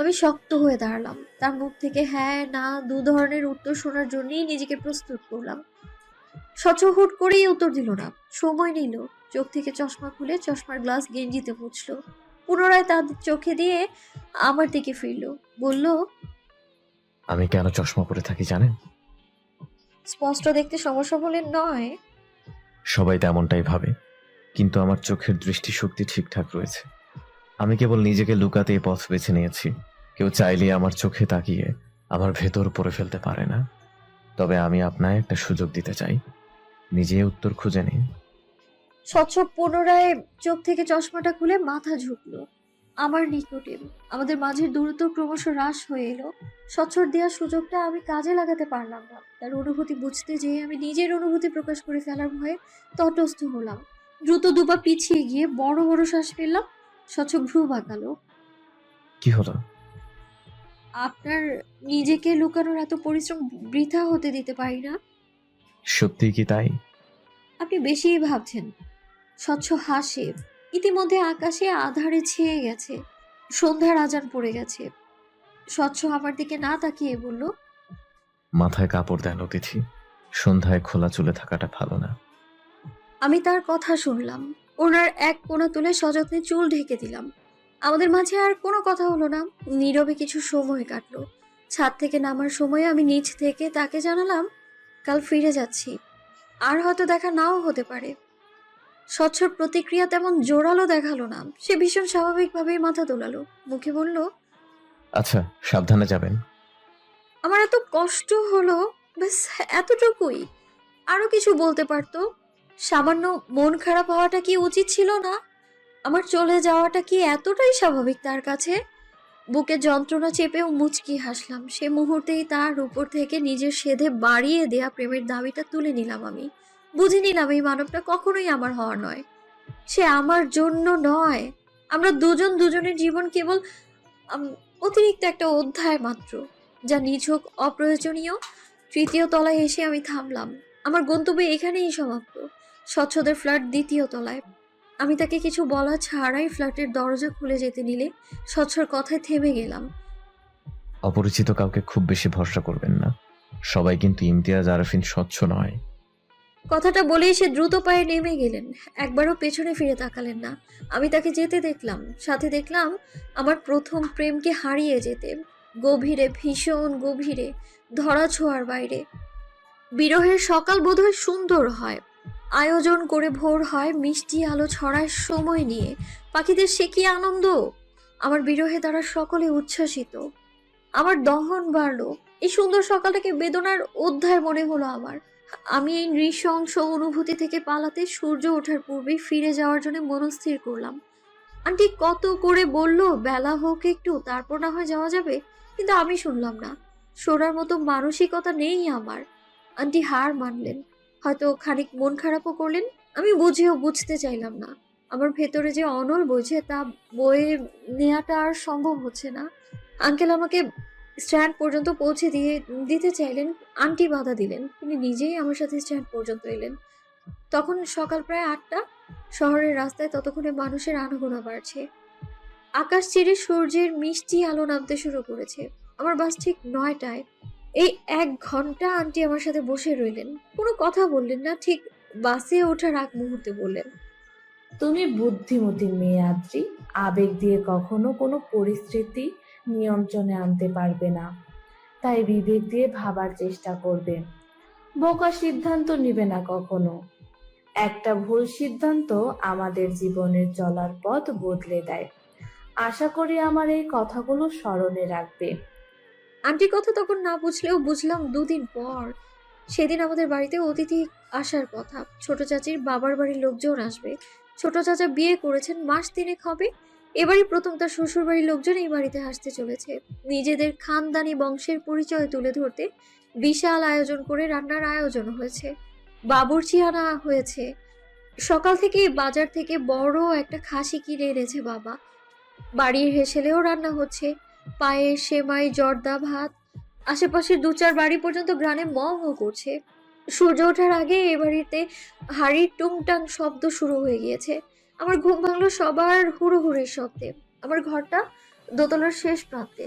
আমি শক্ত হয়ে দাঁড়ালাম। তার মুখ থেকে হ্যাঁ না দু ধরনের উত্তর শোনার জন্যই নিজেকে প্রস্তুত করলাম। স্বচ্ছ হুট করেই উত্তর দিল না, সময় নিল। চোখ থেকে চশমা খুলে চশমার গ্লাস গেঞ্জিতে মুছলো, পুনরায় তার চোখে দিয়ে আমার দিকে ফিরলো, বলল, আমি কেন চশমা পরে থাকি জানেন? স্পষ্ট দেখতে সমস্যা বলে নয়। সবাই তেমনটাই ভাবে, কিন্তু আমার চোখের দৃষ্টিশক্তি ঠিকঠাক রয়েছে। আমি কেবল নিজেকে লুকাতে এই পথ বেছে নিয়েছি। কেউ চাইলে আমার চোখে তাকিয়ে আমার ভেতর পড়ে ফেলতে পারে না। তবে আমি আপনায় একটা সুযোগ দিতে চাই, নিজে উত্তর খুঁজে নিন। স্বচ্ছ পুনরায় চোখ থেকে চশমাটা খুলে মাথা ঝুঁকলো আমার নিকটে। আমাদের মাঝের দূরত্ব ক্রমশ হ্রাস হয়ে এলো। স্বচ্ছর দেওয়ার সুযোগটা আমি কাজে লাগাতে পারলাম না। তার অনুভূতি বুঝতে যেয়ে আমি নিজের অনুভূতি প্রকাশ করে ফেলার ভয়ে তটস্থ হলাম। দ্রুত দুপা পিছিয়ে গিয়ে বড় বড় শ্বাস ফেললাম। স্বচ্ছ ভ্রু বাঁকালো। কি হলো? আপনার নিজেকে লুকানোর এত পরিশ্রম বৃথা হতে দিতে পারি না। সত্যি কি তাই? আপনি বেশিই ভাবছেন। স্বচ্ছ হাসে। ইতিমধ্যে আকাশে আঁধারে ছেয়ে গেছে, সন্ধ্যার আজান পড়ে গেছে। স্বচ্ছ আমার দিকে না তাকিয়ে বলল, মাথায় কাপড় দেন অতিথি, সন্ধ্যায় খোলা চুলে থাকাটা ভালো না। আমি তার কথা শুনলাম। ওনার এক কোণা তুলে সযত্নে চুল ঢেকে দিলাম। আমাদের মাঝে আর কোনো কথা হলো না। নীরবে কিছু সময় কাটলো। ছাদ থেকে নামার সময় আমি নিচ থেকে তাকে জানালাম, কাল ফিরে যাচ্ছি, আর হয়তো দেখা নাও হতে পারে। স্বচ্ছর প্রতিক্রিয়া তেমন জোরালো দেখালো না। সে ভীষণ স্বাভাবিকভাবেই মাথা দোলালো, মুখে বলল, আচ্ছা, সাবধানে যাবেন। আমার এত কষ্ট হলো, ব্যাস এতটুকুই। আরো কিছু বলতে পারতো। সামান্য মন খারাপ হওয়াটা কি উচিত ছিল না? আমার চলে যাওয়াটা কি এতটাই স্বাভাবিক তার কাছে? বুকে যন্ত্রণা চেপেও মুচকি হাসলাম। সে মুহূর্তেই তার উপর থেকে নিজের সেধে বাড়িয়ে দেয়া প্রেমের দাবিটা তুলে নিলাম আমি। বুঝে নিলাম এই মানবটা কখনোই আমার হওয়ার নয়। সে আমার জন্য নয়। আমরা দুজন দুজনের জীবন কেবল আম, অতিরিক্ত একটা অধ্যায় মাত্র, যা নিছক অপ্রয়োজনীয়। তৃতীয় তলায় এসে আমি থামলাম। আমার গন্তব্য এখানেই সমাপ্ত। স্বচ্ছদের ফ্ল্যাট দ্বিতীয় তলায়। আমি তাকে কিছু বলা ছাড়াই ফ্ল্যাটের দরজা খুলে যেতে নিলে স্বচ্ছর কথায় থেমে গেলাম। অপরিচিত কাউকে খুব বেশি ভরসা করবেন না। সবাই কিন্তু ইমতিয়াজ আরাফিন স্বচ্ছ নয়। কথাটা বলেই সে দ্রুত পায়ে নেমে গেলেন। একবারও পেছনে ফিরে তাকালেন না। আমি তাকে যেতে দেখলাম, সাথে দেখলাম আমার প্রথম প্রেমকে হারিয়ে যেতে, গভীরে, ভীষণ গভীরে, ধরা ছোঁয়ার বাইরে। বিরহের সকাল বোধহয় সুন্দর হয়, আয়োজন করে ভোর হয়, মিষ্টি আলো ছড়ায় সময় নিয়ে। পাখিদের সে কি আনন্দ! আমার বিরহে তারা সকলে উচ্ছ্বাসিত। আমার দহন বাড়লো। এই সুন্দর সকালটাকে বেদনার অধ্যায় মনে হলো আমার। আমি এই নৃশংস অনুভূতি থেকে পালাতে সূর্য ওঠার পূর্বেই ফিরে যাওয়ার জন্য মনস্থির করলাম। আন্টি কত করে বলল বেলা হোক একটু, তারপর না হয় যাওয়া যাবে, কিন্তু আমি শুনলাম না। শোনার মতো মানসিকতা নেই আমার। আন্টি হার মানলেন, হয়তো খানিক মন খারাপও করলেন। আমি বুঝেও বুঝতে চাইলাম না। আমার ভেতরে যে অনল বইছে তা বয়ে নেওয়াটা আর সম্ভব হচ্ছে না। আঙ্কেল আমাকে স্ট্যান্ড পর্যন্ত পৌঁছে দিতে চাইলেন। আন্টি বাধা দিলেন। তিনি নিজেই আমার সাথে স্ট্যান্ড পর্যন্ত এলেন। তখন সকাল প্রায় 8টা। শহরের রাস্তায় ততক্ষণে মানুষের আনাগোনা বাড়ছে। আকাশ চিরে সূর্যের মিষ্টি আলো নামতে শুরু করেছে। আমার বাস ঠিক 9টায়। এই 1 ঘন্টা আন্টি আমার সাথে বসে রইলেন, কোনো কথা বললেন না। ঠিক বাসে ওঠার আগ মুহূর্তে বললেন, তুমি বুদ্ধিমতী মেয়ে আদ্রি, আবেগ দিয়ে কখনো কোনো পরিস্থিতি নিয়ন্ত্রণে আনতে পারবে না, তাই বিবেক দিয়ে ভাবার চেষ্টা করবে। বোকা সিদ্ধান্ত নিবে না কখনো। একটা ভুল সিদ্ধান্ত আমাদের জীবনের চলার পথ বদলে দেয়। আশা করি আমার এই কথাগুলো স্মরণে রাখবে। আন্টির কথা তখন না বুঝলেও বুঝলাম 2 দিন পর। সেদিন আমাদের বাড়িতে অতিথি আসার কথা। ছোট চাচির বাবার বাড়ির লোকজন আসবে। ছোট চাচা বিয়ে করেছেন, মাস 3 হবে। এবারই প্রথম তার শ্বশুর বাড়ির লোকজন এই বাড়িতে আসতে চলেছে। নিজেদের খানদানি বংশের পরিচয় তুলে ধরতে বিশাল আয়োজন করে রান্নার আয়োজন হয়েছে, বাবুর্চি আনা হয়েছে। সকাল থেকে বাজার থেকে বড় একটা খাসি কিনে এনেছে বাবা। বাড়ির হেসেলেও রান্না হচ্ছে, পায়েস, সেমাই, জর্দা, ভাত। আশেপাশের 2-4 বাড়ি পর্যন্ত গ্রানে ম ম করছে। সূর্য ওঠার আগে এ বাড়িতে হাড়ির টুংটাং শব্দ শুরু হয়ে গিয়েছে। আমার ঘুম ভাঙলো সবার হুড়োহুড়ির শব্দে। আমার ঘরটা দোতলার শেষ প্রান্তে।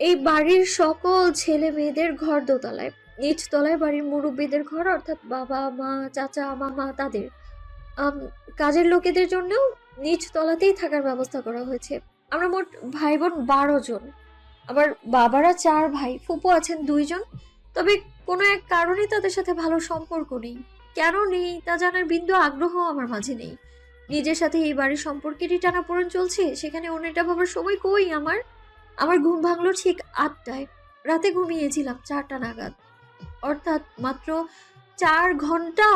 এই বাড়ির সকল ছেলে মেয়েদের ঘর দোতলায়, নিচ তলায় বাড়ির মুরব্বীদের ঘর, অর্থাৎ বাবা মা চাচা মামা তাদের। কাজের লোকেদের জন্যও নিচ তলাতেই থাকার ব্যবস্থা করা হয়েছে। আমরা মোট ভাই বোন 12 জন। আমার বাবারা 4 ভাই, ফুপু আছেন 2 জন। তবে কোনো এক কারণে তাদের সাথে ভালো সম্পর্ক নেই। কেন নেই তা জানার বিন্দু আগ্রহ আমার মাঝে নেই। নিজের সাথে এই বাড়ির সম্পর্কেরই টানাপোড়েন চলছে, সেখানে অন্যটা ভাবার সময় কই আমার। আমার ঘুম ভাঙলো ঠিক 8টায়। রাতে ঘুমিয়েছিলাম 4টা নাগাদ, অর্থাৎ মাত্র 4 ঘন্টা।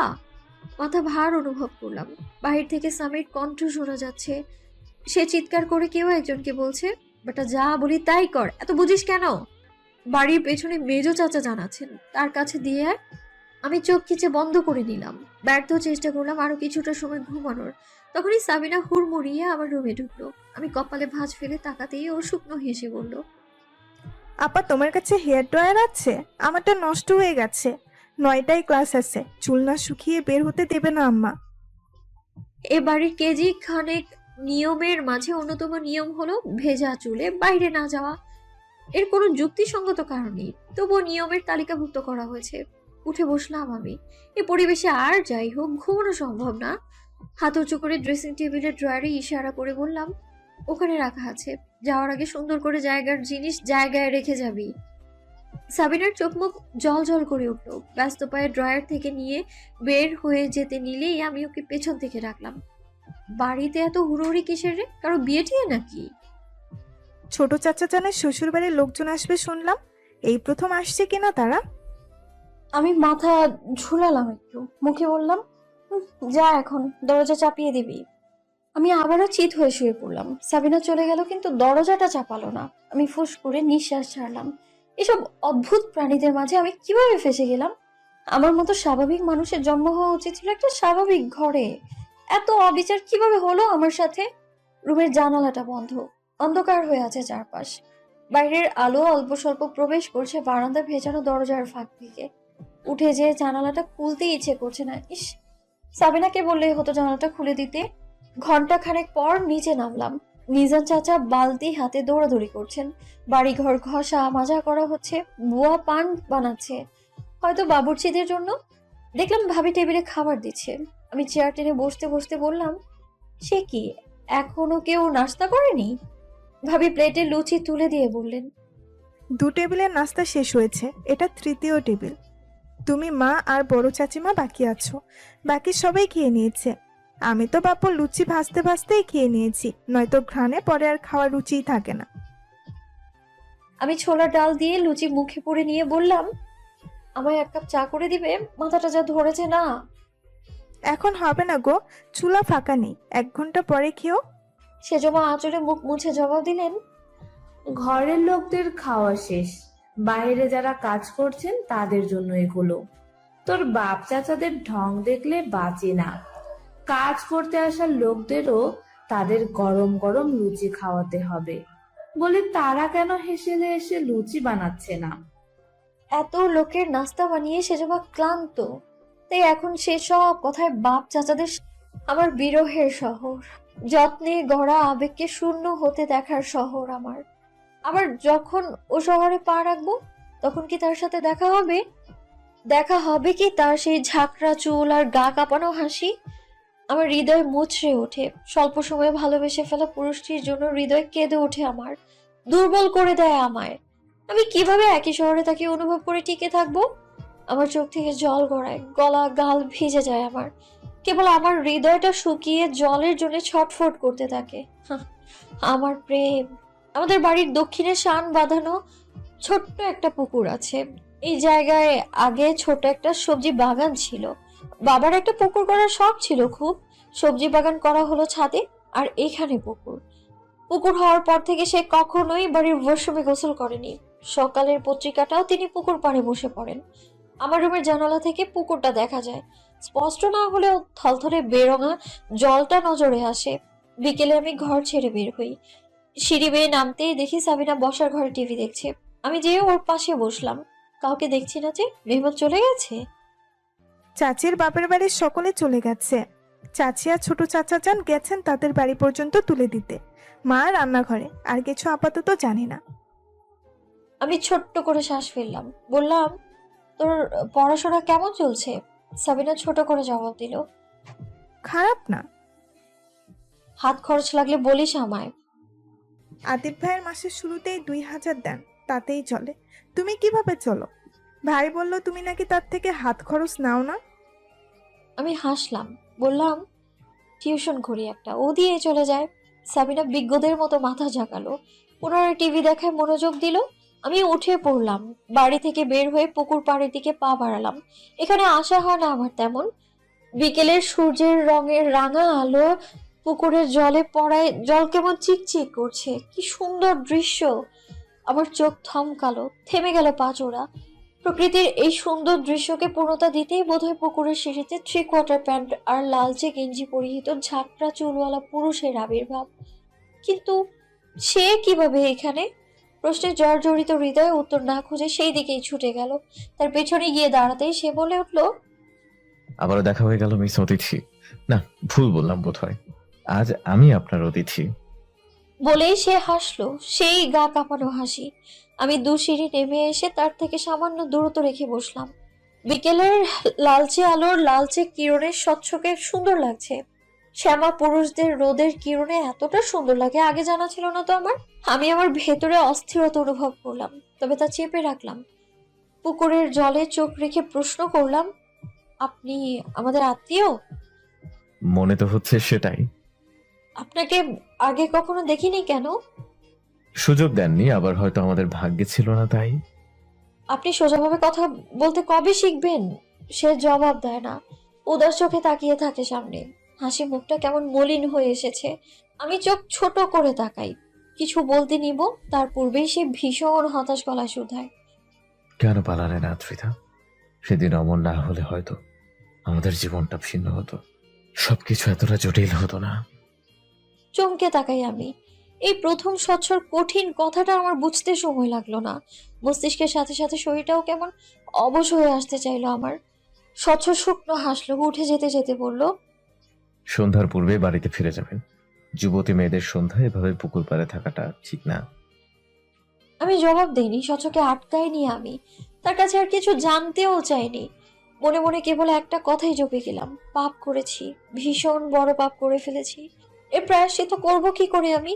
মাথা ভার অনুভব করলাম। বাহির থেকে স্বামীর কণ্ঠ শোনা যাচ্ছে। সে চিৎকার করে কেউ একজনকে বলছে, বেটা যা বলি তাই কর, এত বুঝিস কেন? বাড়ির পেছনে মেজো চাচা জানাচ্ছেন, তার কাছে দিয়ে আয়। আমি চোখ খিচে বন্ধ করে নিলাম। ব্যর্থ চেষ্টা করলাম আরো কিছুটা সময় ঘুমানোর। তখনই সাবিনা হুড়মুড়িয়ে আমার রুমে ঢুকলো। আমি কপালে ভাঁজ ফেলে তাকাতেই ও শুকনো হেসে বলল, আপা তোমার কাছে হেয়ার ড্রায়ার আছে? আমারটা নষ্ট হয়ে গেছে। 9টায় ক্লাস আছে, চুল না শুকিয়ে বের হতে দেবে না আম্মা। এ বাড়ির কেজি খানেক নিয়মের মাঝে অন্যতম নিয়ম হলো ভেজা চুলে বাইরে না যাওয়া। এর কোনো যুক্তিসঙ্গত কারণ নেই, তবুও নিয়মের তালিকাভুক্ত করা হয়েছে। উঠে বসলাম আমি। এ পরিবেশে আর যাই হোক ঘুমানো সম্ভব না। হাত উঁচু করে ড্রেসিং টেবিলের ড্রয়ারে ইশারা করে বললাম, ওখানে রাখা আছে, যাওয়ার আগে সুন্দর করে জায়গার জিনিস জায়গায় রেখে যাবি। সাবিনার চোখ মুখ জল জল করে উঠলো। ব্যস্ত পায়ে ড্রয়ার থেকে নিয়ে বের হয়ে যেতে নিলেই আমি ওকে পেছন থেকে রাখলাম। বাড়িতে এত হুড়োহুড়ি কিসের রে? কারো বিয়ে টিয়ে নাকি? ছোট চাচা জানের শ্বশুর বাড়ির লোকজন আসবে শুনলাম, এই প্রথম আসছে কিনা তারা। আমি মাথা ঝুলালাম একটু, মুখে বললাম, যা এখন দরজা চাপিয়ে দিবি। আমি আবারও চিত হয়ে শুয়ে পড়লাম। সাবিনা চলে গেল, কিন্তু দরজাটা চাপালো না। আমি ফুস করে নিঃশ্বাস ছাড়লাম। এসব অদ্ভুত প্রাণীদের মাঝে আমি কিভাবে ফেসে গেলাম? আমার মতো স্বাভাবিক মানুষের জন্ম হওয়া উচিত ছিল একটা স্বাভাবিক ঘরে। এত অবিচার কিভাবে হলো আমার সাথে? রুমের জানালাটা বন্ধ, অন্ধকার হয়ে আছে চারপাশ। বাইরের আলো অল্প স্বল্প প্রবেশ করছে বারান্দার ভেজানো দরজার ফাঁক থেকে। উঠে যেয়ে জানালাটা খুলতে ইচ্ছে করছে না। ইস, সাবিনাকে বললেই হতো জানালাটা খুলে দিতে। ঘন্টা খানেক পর নিচে নামলাম। মিজান চাচা বালতি হাতে দৌড়াদৌড়ি করছেন। বাড়িঘর ঘষা মাজা করা হচ্ছে, বুয়া পান বানাচ্ছে, হয়তো বাবুর্চিদের জন্য। দেখলাম ভাবি টেবিলে খাবার দিচ্ছে। আমি চেয়ার টেনে বসতে বসতে বললাম, সে কি, এখনো কেউ নাস্তা করেনি? ভাবি প্লেটে লুচি তুলে দিয়ে বললেন, 2 টেবিলের নাস্তা শেষ হয়েছে, এটা 3য় টেবিল। তুমি মা আর বড় চাচিমা বাকি আছো, বাকি সবাই খেয়ে নিয়েছে। আমি তো বাপুর লুচি ভাজতে ভাজতেই খেয়ে নিয়েছি, নয়তো ঘ্রাণে পরে আর খাওয়ার রুচিই থাকে না। আমি ছোলা ডাল দিয়ে লুচি মুখে পুরে নিয়ে বললাম, আমায় 1 কাপ চা করে দিবে, মাথাটা যা ধরেছে না। এখন হবে না গো, চুলা ফাঁকা নেই, 1 ঘন্টা পরে খেও। সেজমা আঁচলে মুখ মুছে জবাব দিলেন, ঘরের লোকদের খাওয়া শেষ, বাইরে যারা কাজ করছেন তাদের জন্য এগুলো। তোর বাপ চাচাদের ঢং দেখলে বাঁচে না। কাজ করতে আসা লোকদেরও তাদের গরম গরম লুচি খাওয়াতে হবে বলে তারা কেন হেসে হেসে লুচি বানাচ্ছে না? এত লোকের নাস্তা বানিয়ে সেজমা ক্লান্ত। তাই এখন সে সব কথায় বাপ চাচাদের। আমার বিরহের শহর, যত্নে গড়া আবেগকে শূন্য হতে দেখার শহর আমার। আবার যখন ও শহরে পা রাখবো, তখন কি তার সাথে দেখা হবে? দেখা হবে কি তার সেই ঝাঁকড়া চুল আর গা কাঁপানো হাসি? আমার হৃদয় মুচড়ে ওঠে। স্বল্প সময়ে ভালোবেসে ফেলা পুরুষটির জন্য হৃদয় কেঁদে ওঠে আমার, দুর্বল করে দেয় আমায়। আমি কিভাবে একই শহরে তাকে অনুভব করে টিকে থাকবো? আমার চোখ থেকে জল গড়ায়, গলা গাল ভিজে যায় আমার। কেবল আমার হৃদয়টা শুকিয়ে জলের জন্য ছটফট করতে থাকে। আমার প্রেম। আমাদের বাড়ির দক্ষিণে শান বাঁধানো ছোট্ট একটা পুকুর আছে। এই জায়গায় আগে ছোট একটা সবজি বাগান ছিল। বাবার একটা পুকুর করার শখ ছিল খুব। সবজি বাগান করা হলো ছাদে, আর এখানে পুকুর। পুকুর হওয়ার পর থেকে সে কখনোই বাড়ির ওয়াশরুমে গোসল করেনি। সকালের পত্রিকাটাও তিনি পুকুর পাড়ে বসে পড়েন। আমার রুমের জানালা থেকে পুকুরটা দেখা যায়। স্পষ্ট না হলেও থলথলে বেরঙা জলটা নজরে আসে। বিকেলে আমি ঘর ছেড়ে বের হই। সিঁড়ি বেয়ে নামতেই দেখি সাবিনা বসার ঘরে টিভি দেখছে। আমি যেয়ে ওর পাশে বসলাম। কাউকে দেখছি না যে, মেহমান চলে গেছে। চাচির বাপের বাড়ির সকলে চলে গেছে, চাচি আর ছোট চাচা যান গেছেন তাদের বাড়ি পর্যন্ত তুলে দিতে। মা রান্নাঘরে, আর কিছু আপাতত জানি না। আমি ছোট্ট করে শ্বাস ফেললাম, বললাম, তোর পড়াশোনা কেমন চলছে? সাবিনা ছোট করে জবাব দিল, খারাপ না। হাত খরচ লাগলে বলিস আমায়। আতিফ ভাইয়ের মাসের শুরুতেই 2000 দেন, তাতেই চলে। তুমি কিভাবে চলো? ভাই বলল তুমি নাকি তার থেকে হাত খরচ নাও না। আমি হাসলাম, বললাম, টিউশন করি একটা, ও দিয়ে চলে যায়। সাবিনা বিজ্ঞদের মতো মাথা ঝাঁকালো, পুনরায় টিভি দেখায় মনোযোগ দিল। আমি উঠে পড়লাম, বাড়ি থেকে বের হয়ে পুকুর পাড়ের দিকে পা বাড়ালাম। এখানে আসা হয় না আমার তেমন। বিকেলের সূর্যের রঙের রাঙা আলো পুকুরের জলে পড়ায় জল কেমন চিকচিক করছে, কি সুন্দর দৃশ্য। আমার চোখ থমকালো, থেমে গেল পা চোরা। প্রকৃতির এই সুন্দর দৃশ্যকে পূর্ণতা দিতেই বোধহয় পুকুরের সিঁড়িতে 3/4 প্যান্ট আর লালচে গেঞ্জি পরিহিত ঝাঁকড়া চুলওয়ালা পুরুষের আবির্ভাব। কিন্তু সে কিভাবে এখানে? প্রশ্নে জর্জরিত হৃদয়ে উত্তর না খুঁজে সেই দিকেই ছুটে গেল। তার পেছনে গিয়ে দাঁড়াতেই সে বলে উঠল, আবারও দেখা হয়ে গেল মিস অতিথি। না, ভুল বললাম বোধহয়। আজ আমি আপনার অতিথি। বলেই সে হাসলো, সেই গা কাঁপানো হাসি। আমি 2 সিঁড়ি নেমে এসে তার থেকে সামান্য দূরত্ব রেখে বসলাম। বিকেলের লালচে আলোর লালচে কিরণের স্বচ্ছকে সুন্দর লাগছে। শ্যামা পুরুষদের রোদের কিরণে এতটা সুন্দর লাগে আগে জানা ছিল না তো আমার। আমি আমার ভেতরে অস্থিরতা অনুভব করলাম, তবে তা চেপে রাখলাম। পুকুরের জলে চোখ রেখে প্রশ্ন করলাম, আপনি আমাদের আত্মীয়? মনে তো হচ্ছে সেটাই। আপনাকে আগে কখনো দেখিনি কেন? সুযোগ দেননি, আবার হয়তো আমাদের ভাগ্যে ছিল না তাই। আপনি সোজাভাবে কথা বলতে কবে শিখবেন? সে জবাব দেয় না, উদাস চোখে তাকিয়ে থাকে সামনে। হাসি মুখটা কেমন মলিন হয়ে এসেছে। আমি চোখ ছোট করে তাকাই, কিছু বলতে নিব, তার পূর্বেই সে ভীষণ হতাশ গলায় শুধায়, কেন পালালেন আদ্রিতা? সেদিন অমর না হলে হয়তো আমাদের জীবনটা ভিন্ন হতো, সবকিছু এতটা জটিল হতো না। চমকে তাকাই আমি। এই প্রথম স্বচ্ছর কঠিন কথাটা আমার বুঝতে সময় লাগলো না। মস্তিষ্কের সাথে সাথে শরীরটাও কেমন অবশ হয়ে আসতে চাইলো আমার। স্বচ্ছ শুকনো হাসলো, উঠে যেতে যেতে বলল, সন্ধ্যার পূর্বে বাড়িতে ফিরে যাবেন। যুবতী মেয়েদের সন্ধ্যায় এভাবে পুকুর পাড়ে থাকাটা ঠিক না। আমি জবাব দেইনি, স্বচ্ছকে আটকাইনি আমি। তার কাছে আর কিছু জানতেও চাইনি। মনে মনে কেবল একটা কথাই জপে গেলাম, পাপ করেছি, ভীষণ বড় পাপ করে ফেলেছি। এর প্রায়শ্চিত্ত করব কি করে আমি?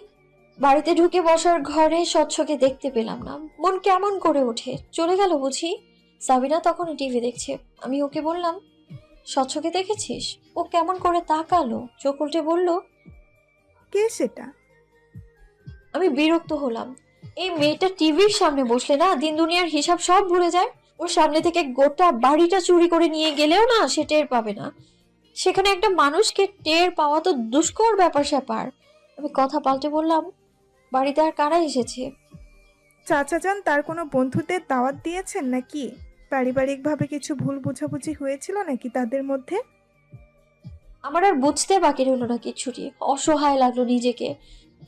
বাড়িতে ঢুকে বসার ঘরে স্বচ্ছকে দেখতে পেলাম না। মন কেমন করে ওঠে, চলে গেল বুঝি? সাবিনা তখন টিভি দেখছে। আমি ওকে বললাম, স্বচ্ছকে দেখেছিস? ও কেমন করে তাকালো, চোখ উল্টে বলল, কে সেটা? আমি বিরক্ত হলাম। এই মেয়েটা টিভির সামনে বসলে না দিন দুনিয়ার হিসাব সব ভুলে যায়। ওর সামনে থেকে গোটা বাড়িটা চুরি করে নিয়ে গেলেও না সে টের পাবে না। সেখানে একটা মানুষকে টের পাওয়া তো দুষ্কর ব্যাপার স্যাপার। আমি কথা পাল্টে বললাম, বাড়িতে আর কারা এসেছে? চাচা যান তার কোনো বন্ধুদের দাওয়াত দিয়েছেন নাকি? পারিবারিকভাবে কিছু ভুল বোঝাবুঝি হয়েছিল নাকি তাদের মধ্যে? আমার আর বুঝতে বাকি রইল না কিচ্ছুটি। অসহায় লাগলো নিজেকে।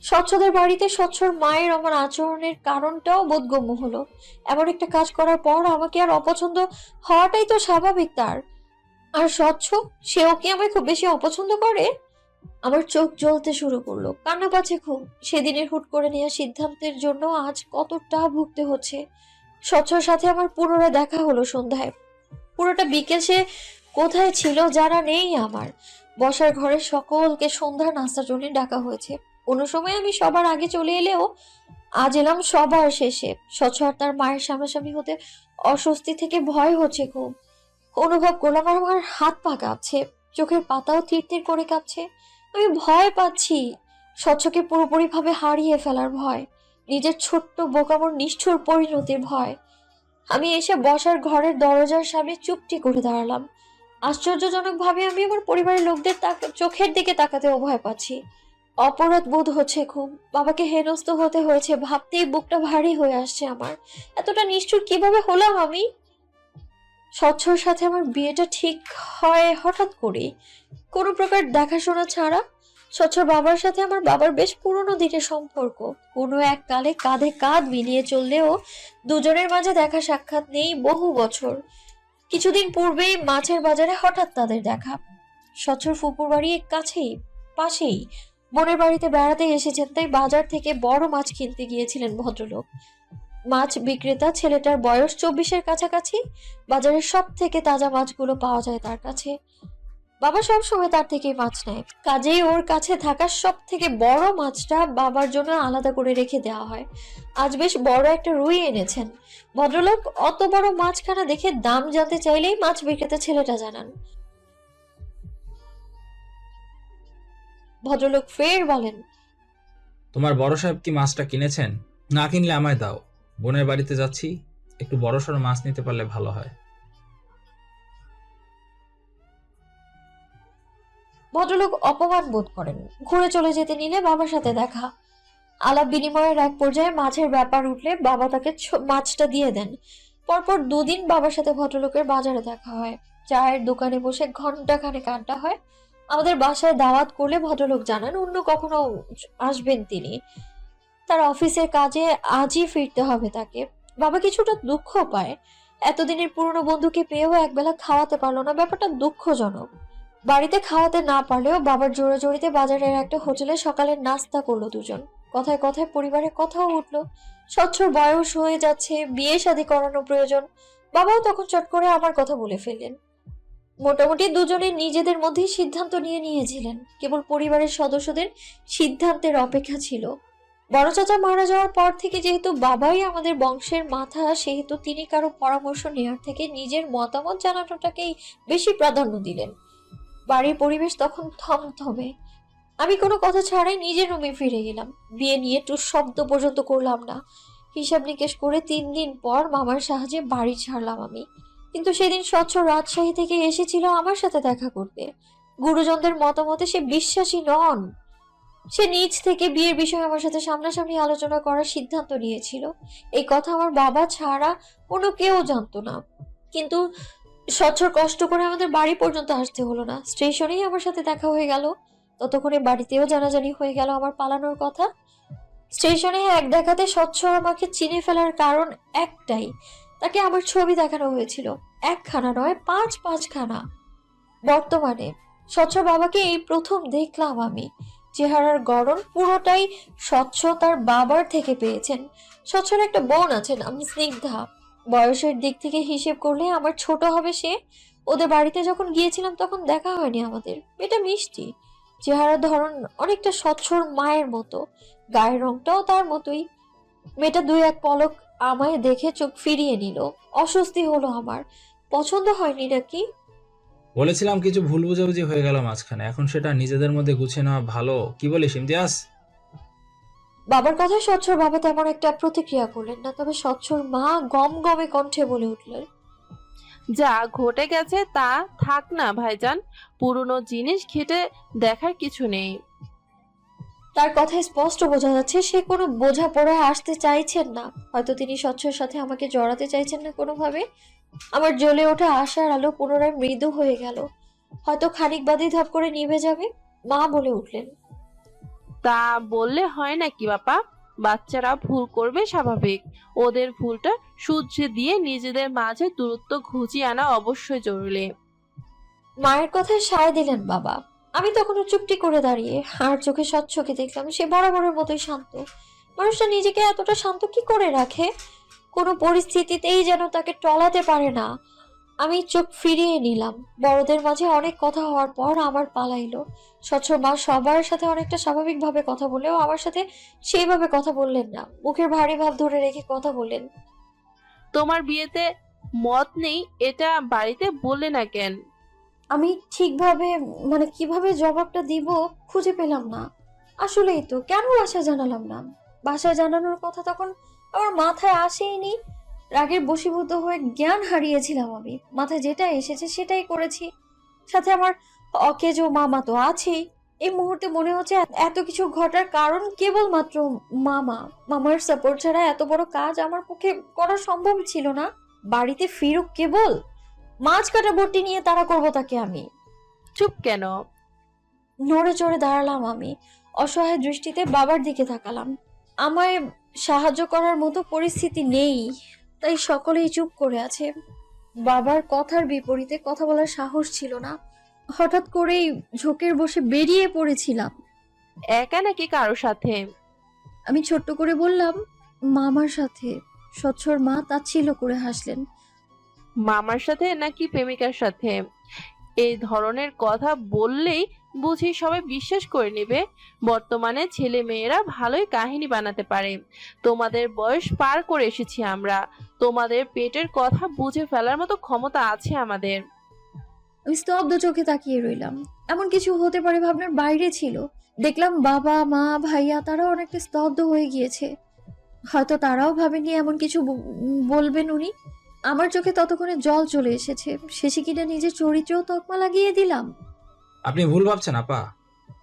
স্বচ্ছদের বাড়িতে স্বচ্ছর মায়ের আমার আচরণের কারণটাও বোধগম্য হলো। এমন একটা কাজ করার পর আমাকে আর অপছন্দ হওয়াটাই তো স্বাভাবিক তার। আর স্বচ্ছ, সেও কি আমায় খুব বেশি অপছন্দ করে? আমার চোখ জ্বলতে শুরু করলো, কান্না পাচ্ছে খুব। সেদিনের হুট করে নেওয়া সিদ্ধান্তের জন্য আজ কতটা ভুগতে হচ্ছে। স্বচ্ছর সাথে আমার পুনরায় দেখা হলো সন্ধ্যায়। পুরোটা বিকেল সে কোথায় ছিল জানা নেই আমার। বসার ঘরে সকলকে সন্ধ্যার নাস্তার জন্য ডাকা হয়েছে। কোনো সময় আমি সবার আগে চলে এলেও আজ এলাম সবার শেষে। স্বচ্ছ আর তার মায়ের সামনাসামনি হতে অস্বস্তি থেকে ভয় হচ্ছে খুব। অনুভব করলাম আর আমার হাত পা কাঁপছে, চোখের পাতাও থির থির করে কাঁপছে। আমি ভয় পাচ্ছি, স্বচ্ছকে পুরোপুরি ভাবে হারিয়ে ফেলার ভয়, নিজের ছোট্ট বোকামোর নিষ্ঠুর পরিণতির ভয়। আমি এসে বসার ঘরের দরজার সামনে চুপটি করে দাঁড়ালাম। আশ্চর্যজনক ভাবে আমি আমার পরিবারের লোকদের চোখের দিকে তাকাতেও ভয় পাচ্ছি। অপরাধ বোধ হচ্ছে খুব। বাবাকে হেনস্থ হতে হয়েছে ভাবতেই বুকটা ভারী হয়ে আসছে আমার। এতটা নিষ্ঠুর কিভাবে হলাম আমি? স্বচ্ছর সাথে আমার বিয়েটা ঠিক হয় হঠাৎ করেই, কোনো প্রকার দেখাশোনা ছাড়া। স্বচ্ছর বাবার সাথে আমার বাবার বেশ পুরনো দিনের সম্পর্ক। কোনো এক কালে কাঁধে কাঁধ মিলিয়ে চললেও দুজনের মাঝে দেখা সাক্ষাৎ নেই বহু বছর। কিছুদিন পূর্বেই মাছের বাজারে হঠাৎ তাদের দেখা। স্বচ্ছর ফুপুর বাড়ি কাছেই, পাশেই। বোনের বাড়িতে বেড়াতে এসেছেন, তাই বাজার থেকে বড় মাছ কিনতে গিয়েছিলেন ভদ্রলোক। মাছ বিক্রেতা ছেলেটার বয়স 24-এর কাছাকাছি। বাজারের সব থেকে তাজা মাছগুলো পাওয়া যায় তার কাছে। বাবা সব সময় তার থেকেই মাছ নেয়, কাজেই ওর কাছে থাকা সব থেকে বড় মাছটা বাবার জন্য আলাদা করে রেখে দেওয়া হয়। আজ বেশ বড় একটা রুই এনেছেন। ভদ্রলোক অত বড় মাছখানা দেখে দাম জানতে চাইলেই মাছ বিক্রেতা ছেলেটা জানান। ভদ্রলোক ফের বলেন, তোমার বড় সাহেব কি মাছটা কিনেছেন? না কিনলে আমায় দাও, বোনের বাড়িতে যাচ্ছি, একটু বড়সড় মাছ নিতে পারলে ভালো হয়। ভদ্রলোক অপমান বোধ করেন। ঘুরে চলে যেতে নিলে বাবার সাথে দেখা। আলাপ বিনিময়ের এক পর্যায়ে মাছের ব্যাপার উঠলে বাবা তাকে মাছটা দিয়ে দেন। পরপর 2 দিন বাবার সাথে ভদ্রলোকের বাজারে দেখা হয়। চায়ের দোকানে বসে ঘন্টাখানেক আড্ডা হয়। আমাদের বাসায় দাওয়াত করলে ভদ্রলোক জানান অন্য কখনো আসবেন তিনি। তার অফিসের কাজে আজই ফিরতে হবে তাকে। বাবা কিছুটা দুঃখ পায়, এতদিনের পুরনো বন্ধুকে পেয়েও একবেলা খাওয়াতে পারলো না, ব্যাপারটা দুঃখজনক। বাড়িতে খাওয়াতে না পারলেও বাবার জোরাজোরিতে বাজারের একটা হোটেলে সকালের নাস্তা করলো দুজন। কথায় কথায় পরিবারের কথাও উঠলো। স্বচ্ছর বয়স হয়ে যাচ্ছে, বিয়ে শাদী করানো প্রয়োজন। বাবাও তখন চট করে আমার কথা বলে ফেললেন। মোটামুটি দুজনে নিজেদের মধ্যেই সিদ্ধান্ত নিয়েছিলেন, কেবল পরিবারের সদস্যদের সিদ্ধান্তের অপেক্ষা ছিল। বড় চাচা মারা যাওয়ার পর থেকে যেহেতু বাবাই আমাদের বংশের মাথা, সেহেতু তিনি কারো পরামর্শ নেওয়ার থেকে নিজের মতামত জানানোটাকেই বেশি প্রাধান্য দিলেন। বাড়ির পরিবেশ তখন থমথমে। আমি কোনো কথা ছাড়াই নিজের রুমে ফিরে গেলাম। বিয়ে নিয়ে টু শব্দ পর্যন্ত করলাম না। হিসাব নিকেশ করে 3 দিন পর মামার সাহায্যে বাড়ি ছাড়লাম আমি। কিন্তু সেদিন স্বচ্ছ রাজশাহী থেকে এসেছিল আমার সাথে দেখা করতে। গুরুজনদের মতামতে সে বিশ্বাসী নন। সে নিজ থেকে বিয়ের বিষয়ে আমার সাথে সামনাসামনি আলোচনা করার সিদ্ধান্ত নিয়েছিল। এই কথা আমার বাবা ছাড়া কোনো কেউ জানতো না। কিন্তু স্বচ্ছর কষ্ট করে আমাদের বাড়ি পর্যন্ত আসতে হলো না, স্টেশনেই আমার সাথে দেখা হয়ে গেল। ততক্ষণে বাড়িতেও জানাজানি হয়ে গেল আমার পালানোর কথা। স্টেশনে এক দেখাতে স্বচ্ছ আমাকে চিনে ফেলার কারণ একটাই, তাকে আমার ছবি দেখানো হয়েছিল, 1খানা নয় 5খানা। বর্তমানে স্বচ্ছ বাবাকে এই প্রথম দেখলাম আমি। চেহারার গড়ন পুরোটাই স্বচ্ছ তার বাবার থেকে পেয়েছেন। স্বচ্ছর একটা বোন আছেন, আমি স্নিগ্ধা। বয়সের দিক থেকে হিসেব করলে আমার ছোট হবে সে। ওদের বাড়িতে যখন গিয়েছিলাম তখন দেখা হয়নি আমাদের। এটা মিষ্টি, চেহারার ধরন অনেকটা স্বচ্ছর মায়ের মতো, গায়ের রংটাও তার মতোই। মেয়েটা 2-1 পলক আমায় দেখে চোখ ফিরিয়ে নিল। অস্বস্তি হলো আমার। পছন্দ হয়নি নাকি? বলেছিলাম কিছু ভুল বুঝাবুঝি হয়ে গেল মাঝখানে, এখন সেটা নিজেদের মধ্যে গুছিয়ে নেওয়া ভালো। কি বলিস ইমতিয়াজ? বাবার কথায় স্বচ্ছর বাবা তেমন একটা প্রতিক্রিয়া করলেন না, তবে স্বচ্ছর মা গমগমে কণ্ঠে বলে উঠলেন, যা ঘটে গেছে তা থাক না ভাইজান, পুরনো জিনিস ঘেটে দেখার কিছু নেই। তার কথায় স্পষ্ট বোঝা যাচ্ছে সে কোনো বোঝাপড়ায় আসতে চাইছেন না। হয়তো তিনি স্বচ্ছর সাথে আমাকে জড়াতে চাইছেন না কোনোভাবে। আমার জ্বলে ওঠা আশার আলো পুনরায় মৃদু হয়ে গেল। হয়তো খানিক বাদে ধপ করে নিভে যাবে। মা বলে উঠলেন, তা বললে হয় নাকি বাপা? বাচ্চারা ভুল করবে, স্বাভাবিক। ওদের ভুলটা শুধরে দিয়ে নিজেদের মাঝে দূরত্ব ঘুচিয়ে আনা অবশ্যই জরুরি। মায়ের কথায় সায় দিলেন বাবা। আমি তখনও চুপটি করে দাঁড়িয়ে আর চোখে স্বচ্ছকে দেখলাম। সে বরাবরের মতোই শান্ত। মানুষটা নিজেকে এতটা শান্ত কি করে রাখে? কোনো পরিস্থিতিতেই যেন তাকে টলাতে পারে না। আমি চোখ ফিরিয়ে নিলাম। বড়দের মাঝে অনেক কথা হওয়ার পর আমার পালা এলো। স্বচ্ছ মা সবার সাথে অনেকটা স্বাভাবিকভাবে কথা বলেও আমার সাথে সেইভাবে কথা বললেন না। মুখের ভারী ভাব ধরে রেখে কথা বললেন, তোমার বিয়েতে মত নেই এটা বাড়িতে বললে না কেন? আমি ঠিকভাবে কিভাবে জবাবটা দিব খুঁজে পেলাম না। আসলেই তো কেন বাসায় জানালাম না? বাসায় জানানোর কথা তখন আমার মাথায় আসেইনি। রাগের বশীভূত হয়ে জ্ঞান হারিয়েছিলাম আমি। মাথায় যেটা এসেছে সেটাই করেছি। সাথে আমার অকেজো মামা তো আছেই। এই মুহূর্তে মনে হচ্ছে এত কিছু ঘটার কারণ কেবলমাত্র মামার সাপোর্ট ছাড়া এত বড় কাজ আমার পক্ষে করা সম্ভব ছিল না। বাড়িতে ফিরুক কেবল, মাছ কাটা বটি নিয়ে তাড়া করবো তাকে আমি। চুপ কেন? নড়ে চড়ে দাঁড়ালাম আমি। অসহায় দৃষ্টিতে বাবার দিকে তাকালাম। আমায় সাহায্য করার মতো পরিস্থিতি নেই, তাই সকলেই চুপ করে আছে। বাবার কথার বিপরীতে কথা বলার সাহস ছিল না। হঠাৎ করেই ঝোঁকের বসে বেরিয়ে পড়েছিলাম। একা নাকি কারোর সাথে? আমি ছোট্ট করে বললাম, মামার সাথে। স্বচ্ছর মা তাচ্ছিল্য করে হাসলেন। মামার সাথে নাকি প্রেমিকার সাথে? এই ধরনের কথা বললেই বুঝি সবাই বিশ্বাস করে নেবে। বর্তমানে ছেলে মেয়েরা ভালোই কাহিনী বানাতে পারে। তোমাদের বয়স পার করে এসেছি আমরা, তোমাদের পেটের কথা বুঝে ফেলার মতো ক্ষমতা আছে আমাদের। আমি স্তব্ধ চোখে তাকিয়ে রইলাম। এমন কিছু হতে পারে ভাবনার বাইরে ছিল। দেখলাম বাবা মা ভাইয়া তারাও অনেকটা স্তব্ধ হয়ে গিয়েছে। হয়তো তারাও ভাবেনি এমন কিছু বলবেন উনি। আমার চোখে ততক্ষণে জল চলে এসেছে। শেষে কিনা নিজের চরিত্রেও তকমা লাগিয়ে দিলাম। আপনি ভুল ভাবছেন আপা,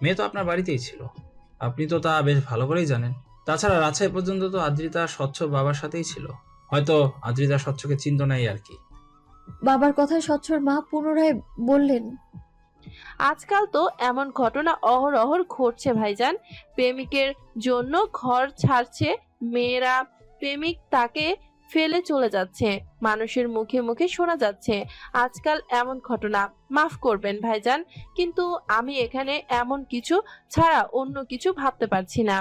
মেয়ে তো আপনার বাড়িতেই ছিল, আপনি তো তা বেশ ভালো করেই জানেন। তাছাড়া রাজশাহী পর্যন্ত তো আদ্রিতা স্বচ্ছ বাবার সাথেই ছিল, হয়তো আদ্রিতা স্বচ্ছকে চিন্ত নাই আর কি। বাবার কথায় স্বচ্ছর মা পুনরায় বললেন, আজকাল তো এমন ঘটনা অহরহ ঘটছে ভাইজান। প্রেমিকের জন্য ঘর ছাড়ছে মেয়েরা, প্রেমিক তাকে ফেলে চলে যাচ্ছে, মানুষের মুখে মুখে শোনা যাচ্ছে আজকাল এমন ঘটনা। মাফ করবেন ভাইজান, কিন্তু আমি এখানে এমন কিছু ছাড়া অন্য কিছু ভাবতে পারছি না।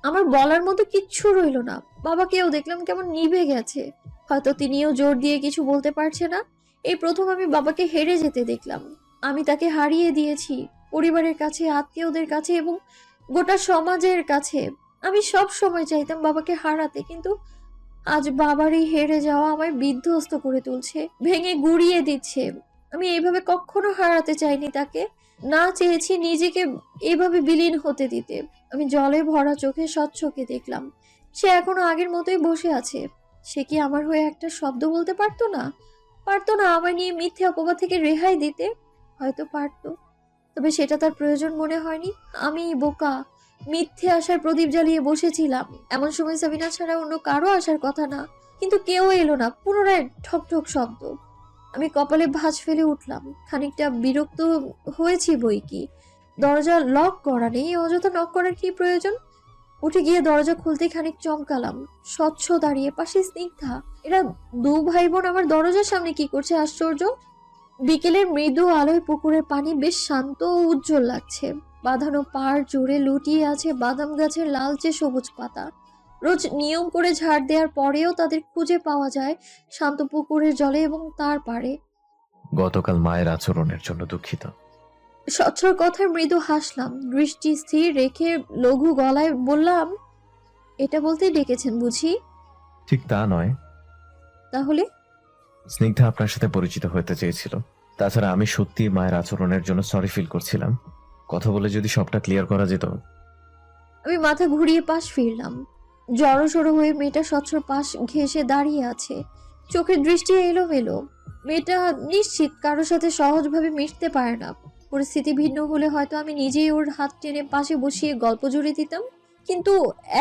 আমার বলার মতো কিচ্ছু রইল না। বাবাকেও দেখলাম কেমন নিভে গেছে। হয়তো তিনিও জোর দিয়ে কিছু বলতে পারছে না। এই প্রথম আমি বাবাকে হেরে যেতে দেখলাম। আমি তাকে হারিয়ে দিয়েছি, পরিবারের কাছে, আত্মীয়দের কাছে এবং গোটা সমাজের কাছে। আমি সব সময় চাইতাম বাবাকে হারাতে, কিন্তু আজ বাবারই হেরে যাওয়া আমায় বিধ্বস্ত করে তুলছে, ভেঙে গুড়িয়ে দিচ্ছে। আমি এইভাবে কখনো হারাতে চাইনি তাকে, না চেয়েছি নিজেকে এভাবে বিলীন হতে দিতে। আমি জলে ভরা চোখে স্বচ্ছকে দেখলাম। সে এখনো আগের মতোই বসে আছে। সে কি আমার হয়ে একটা শব্দ বলতে পারতো না? পারতো না আমায় নিয়ে মিথ্যে অপবাদ থেকে রেহাই দিতে? হয়তো পারতো, তবে সেটা তার প্রয়োজন মনে হয়নি। আমি বোকা, মিথ্যে আশার প্রদীপ জ্বালিয়ে বসেছিলাম। এমন সময় সাবিনা ছাড়া অন্য কারো আসার কথা না, কিন্তু কেউ এলো না। পুনরায় ঠক ঠক শব্দ। আমি কপালে ভাঁজ ফেলে উঠলাম। খানিকটা বিরক্ত হয়েছি বই কি, দরজা লক করা নেই, অযথা নক করার কি প্রয়োজন? উঠে গিয়ে দরজা খুলতে খানিক চমকালাম। স্বচ্ছ দাঁড়িয়ে, পাশে স্নিগ্ধা। এরা দু ভাই বোন আমার দরজার সামনে কি করছে আশ্চর্য! বিকেলের মৃদু আলোয় পুকুরের পানি বেশ শান্ত ও উজ্জ্বল লাগছে। বাঁধানো পাড় জুড়ে লুটিয়ে আছে বাদাম গাছের লালচে সবুজ পাতা। রোজ নিয়ম করে ঝাড় দেওয়ার পরেও তাদের খুঁজে পাওয়া যায় শান্ত পুকুরের জলে এবং তার পাড়ে। গতকাল মায়ের আচরণের জন্য দুঃখিত। স্বচ্ছর কথায় মৃদু হাসলাম। দৃষ্টি স্থির রেখে লঘু গলায় বললাম, এটা বলতেই ডেকেছেন বুঝি? ঠিক তা নয়। তাহলে? স্নিগ্ধা আপনার সাথে পরিচিত হতে চেয়েছিল। তাছাড়া আমি সত্যি মায়ের আচরণের জন্য সরি ফিল করছিলাম। কথা বলে যদি সবটা ক্লিয়ার করা যেত। আমি মাথা ঘুরিয়ে পাশ ফিরলাম। জড়সড় হয়ে মেয়েটা স্বচ্ছর পাশ ঘেঁষে দাঁড়িয়ে আছে। চোখের দৃষ্টি এলোমেলো। মেয়েটা নিশ্চিত কারোর সাথে সহজভাবে মিশতে পারে না। পরিস্থিতি ভিন্ন হলে হয়তো আমি নিজেই ওর হাত টেনে পাশে বসিয়ে গল্প জুড়ে দিতাম, কিন্তু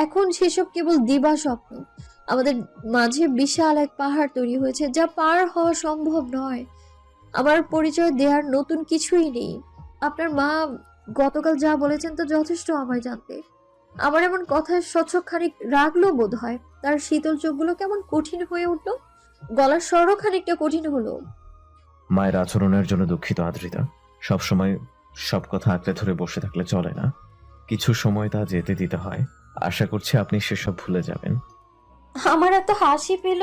এখন সেসব কেবল দিবা স্বপ্ন। আমাদের মাঝে বিশাল এক পাহাড় তৈরি হয়েছে, যা পার হওয়া সম্ভব নয়। আমার পরিচয় দেওয়ার নতুন কিছুই নেই। আপনার মা গতকাল যা বলেছেন তো যথেষ্ট আমায় জানতে। আমার এমন কথায় স্বচ্ছ খানিক রাগলো বোধ হয়। তার শীতল চোখগুলো কেমন কঠিন হয়ে উঠলো, গলার স্বরও খানিকটা কঠিন হলো। মায়ের আচরণের জন্য দুঃখিত আদ্রিতা। সবসময় সব কথা আঁকড়ে ধরে বসে থাকলে চলে না, কিছু সময় তা যেতে দিতে হয়। আশা করছি আপনি সেসব ভুলে যাবেন। আমার এত হাসি পেল।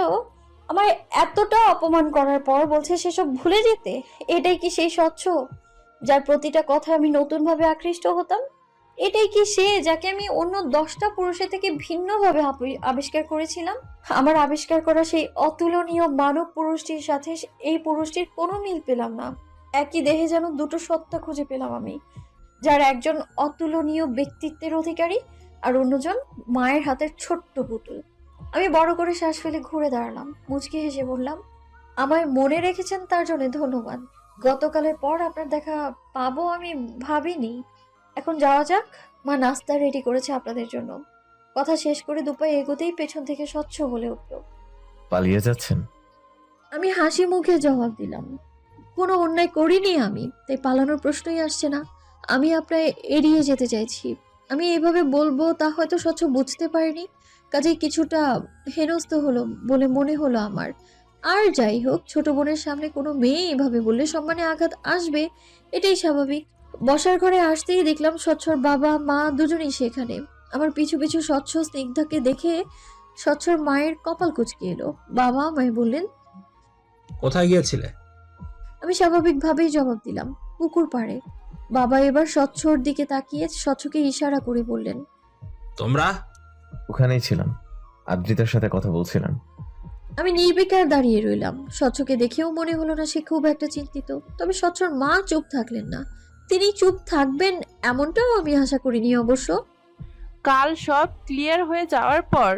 আমার এতটা অপমান করার পর বলছে সেসব ভুলে যেতে। এটাই কি সেই স্বচ্ছ যার প্রতিটা কথা আমি নতুন ভাবে আকৃষ্ট হতাম? এটাই কি সে যাকে আমি অন্য 10টা পুরুষের থেকে ভিন্নভাবে আবিষ্কার করেছিলাম? আমার আবিষ্কার করা সেই অতুলনীয় মানব পুরুষটির সাথে এই পুরুষটির কোনো মিল পেলাম না। একই দেহে যেন দুটো সত্তা খুঁজে পেলাম আমি, যার একজন অতুলনীয় ব্যক্তিত্বের অধিকারী আর অন্যজন মায়ের হাতের ছোট্ট পুতুল। আমি বড় করে শ্বাস ফেলে ঘুরে দাঁড়ালাম। মুচকি হেসে বললাম, আমায় মনে রেখেছেন তার জন্য ধন্যবাদ। গতকালের পর আপনার দেখা পাবো আমি ভাবিনি। এখন যাওয়া যাক, মা নাস্তা রেডি করেছে আপনাদের জন্য। কথা শেষ করে দুপায়ে এগোতেই পেছন থেকে স্বচ্ছ বলে উঠল, পালিয়ে যাচ্ছেন? আমি হাসি মুখে জবাব দিলাম, কোনো অন্যায় করিনি আমি, তাই পালানোর প্রশ্নই আসছে না। আমি আপনায় এড়িয়ে যেতে চাইছি। আমি এভাবে বলবো তা হয়তো স্বচ্ছ বুঝতে পারিনি, কাজেই কিছুটা হেনস্থ হলো বলে মনে হলো আমার। আর যাই হোক, ছোট বোনের সামনে কোনো মেয়ে এভাবে বললে সম্মানে আঘাত আসবে, এটাই স্বাভাবিক। বসার ঘরে আসতেই দেখলাম স্বচ্ছর বাবা মা দুজনেই সেখানে। আমার পিছু পিছু স্বচ্ছ স্নিগ্ধাকে দেখে স্বচ্ছর মায়ের কপাল কুঁচকে এলো। বাবা আমায় বললেন। কোথায় গিয়েছিলে? আমি স্বাভাবিকভাবেই জবাব দিলাম, পুকুর পাড়ে। বাবা এবার স্বচ্ছর দিকে তাকিয়ে স্বচ্ছকে ইশারা করে বললেন, তোমরা? ওখানেই ছিলাম, আদ্রিতার সাথে কথা বলছিলাম। আমি নির্বিকার দাঁড়িয়ে রইলাম। স্বচ্ছকে দেখেও মনে হলো না সে খুব একটা চিন্তিত, তবে স্বচ্ছর মা চুপ থাকলেন না। তিনি চুপ থাকবেন এমনটাও আমি আশা করিনি অবশ্য। কাল সব ক্লিয়ার হয়ে যাওয়ার পর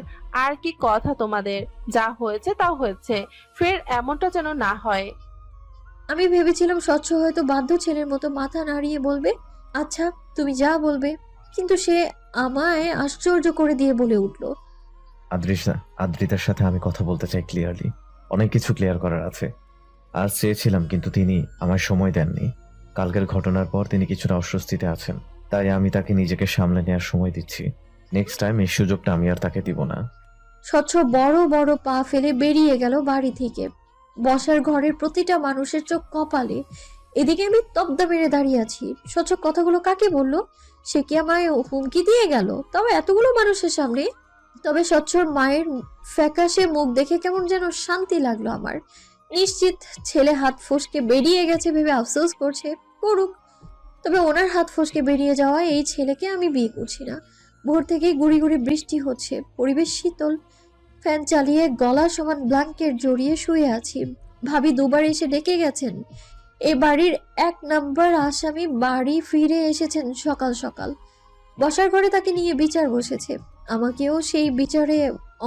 আর কি কথা তোমাদের? যা হয়েছে তা হয়েছে, ফের এমনটা যেন না হয়। আমি ভেবেছিলাম স্বচ্ছ হয়তো বাধ্য ছেলের মতো মাথা নাড়িয়ে বলবে, আচ্ছা তুমি যা বলবে, কিন্তু সে আমায় আশ্চর্য করে দিয়ে বলে উঠল, আদ্রিতার সাথে আমি কথা বলতে চাই ক্লিয়ারলি। অনেক কিছু ক্লিয়ার করার আছে। আজ চেয়েছিলাম, কিন্তু তিনি আমায় সময় দেননি। কালকের ঘটনার পর তিনি কিছুটা অস্বস্তিতে আছেন, তাই আমি তাকে নিজেকে সামলে নেওয়ার সময় দিচ্ছি। নেক্সট টাইম এই সুযোগটা আমি আর তাকে দিব না। স্বচ্ছ বড় বড় পা ফেলে বেরিয়ে গেল বাড়ি থেকে। বসার ঘরের প্রতিটা মানুষের চোখ কপালে। এদিকে আমি তবদা মেরে দাঁড়িয়ে আছি। স্বচ্ছ কথাগুলো কাকে বলল? সে কি আমায় হুমকি দিয়ে গেল, তবে এতগুলো মানুষের সামনে? তবে স্বচ্ছর মায়ের ফ্যাকাশে মুখ দেখে কেমন যেন শান্তি লাগলো আমার। নিশ্চিত ছেলে হাত ফসকে বেরিয়ে গেছে ভেবে আফসোস করছে, করুক। তবে ওনার হাত ফসকে বেরিয়ে যাওয়া এই ছেলেকে আমি বিয়ে করছি না। ভোর থেকেই গুড়ি গুড়ি বৃষ্টি হচ্ছে, পরিবেশ শীতল। ফ্যান চালিয়ে গলা সমান ব্ল্যাঙ্কেট জড়িয়ে শুয়ে আছি। ভাবি দুবার এসে ডেকে গেছেন। এ বাড়ির 1 নাম্বার আসামি বাড়ি ফিরে এসেছেন সকাল সকাল। বসার ঘরে তাকে নিয়ে বিচার বসেছে, আমাকেও সেই বিচারে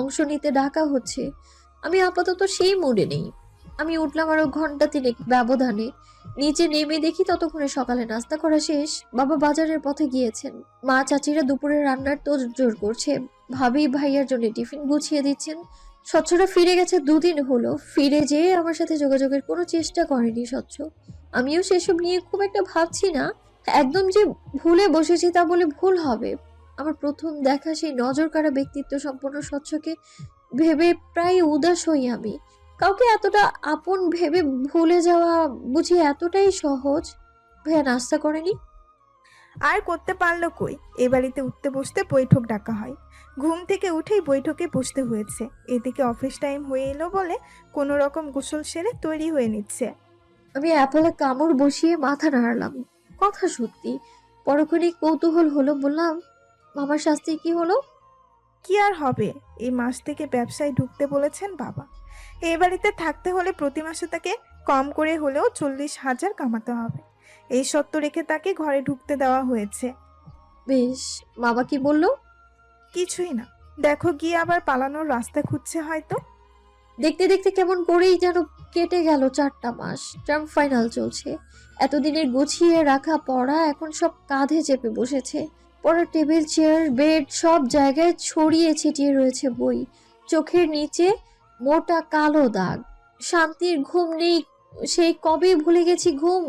অংশ নিতে ডাকা হচ্ছে। আমি আপাতত সেই মুডে নেই। আমি উঠলাম আরো ঘন্টা 3 ব্যবধানে। নিচে নেমে দেখি ততক্ষণে সকালে নাস্তা করা শেষ। বাবা বাজারের পথে গিয়েছেন, মা চাচিরা দুপুরে রান্নার তোড়জোড় করছে, ভাবি ভাইয়ার জন্য টিফিন গুছিয়ে দিচ্ছেন। স্বচ্ছরা ফিরে গেছে 2 দিন হলো। ফিরে যেয়ে আমার সাথে যোগাযোগের কোনো চেষ্টা করেনি স্বচ্ছ। আমিও সেসব নিয়ে খুব একটা ভাবছি না। একদম যে ভুলে বসেছি তা বলে ভুল হবে। আমার প্রথম দেখা সেই নজর কাড়া ব্যক্তিত্ব সম্পন্ন স্বচ্ছকে ভেবে প্রায় উদাস হই আমি। কাউকে এতটা আপন ভেবে ভুলে যাওয়া বুঝি এতটাই সহজ? ভাইয়া নাস্তা করেনি? আর করতে পারলো কই, এ বাড়িতে উঠতে বসতে বৈঠক ডাকা হয়। ঘুম থেকে উঠেই বৈঠকে বসতে হয়েছে। এদিকে অফিস টাইম হয়ে এলো বলে কোনো রকম গোসল সেরে তৈরি হয়ে নিচ্ছে। আমি অ্যাপলে কামড় বসিয়ে মাথা নাড়লাম। কথা সত্যি। পরক্ষণেই কৌতূহল হলো, বললাম, মামার শাস্তি কি হলো? কি আর হবে, এই মাস থেকে ব্যবসায় ঢুকতে বলেছেন বাবা। এই বাড়িতে থাকতে হলে প্রতি মাসে তাকে কম করে হলেও 40,000 কামাতে হবে। এই শর্ত রেখে তাকে ঘরে ঢুকতে দেওয়া হয়েছে। বেশ, বাবা কি বললো? কিছুই না, দেখো গিয়ে আবার পালানোর রাস্তা খুঁজছে হয়তো। দেখতে দেখতে কেমন করেই যেন কেটে গেল 4টা মাস। টার্ম ফাইনাল চলছে। এতদিনের গুছিয়ে রাখা পড়া এখন সব কাঁধে চেপে বসেছে। পড়ার টেবিল, চেয়ার, বেড সব জায়গায় ছড়িয়ে ছিটিয়ে রয়েছে বই। চোখের নিচে মোটা কালো দাগ। শান্তির ঘুম নেই, সেই কবে ভুলে গেছি ঘুম।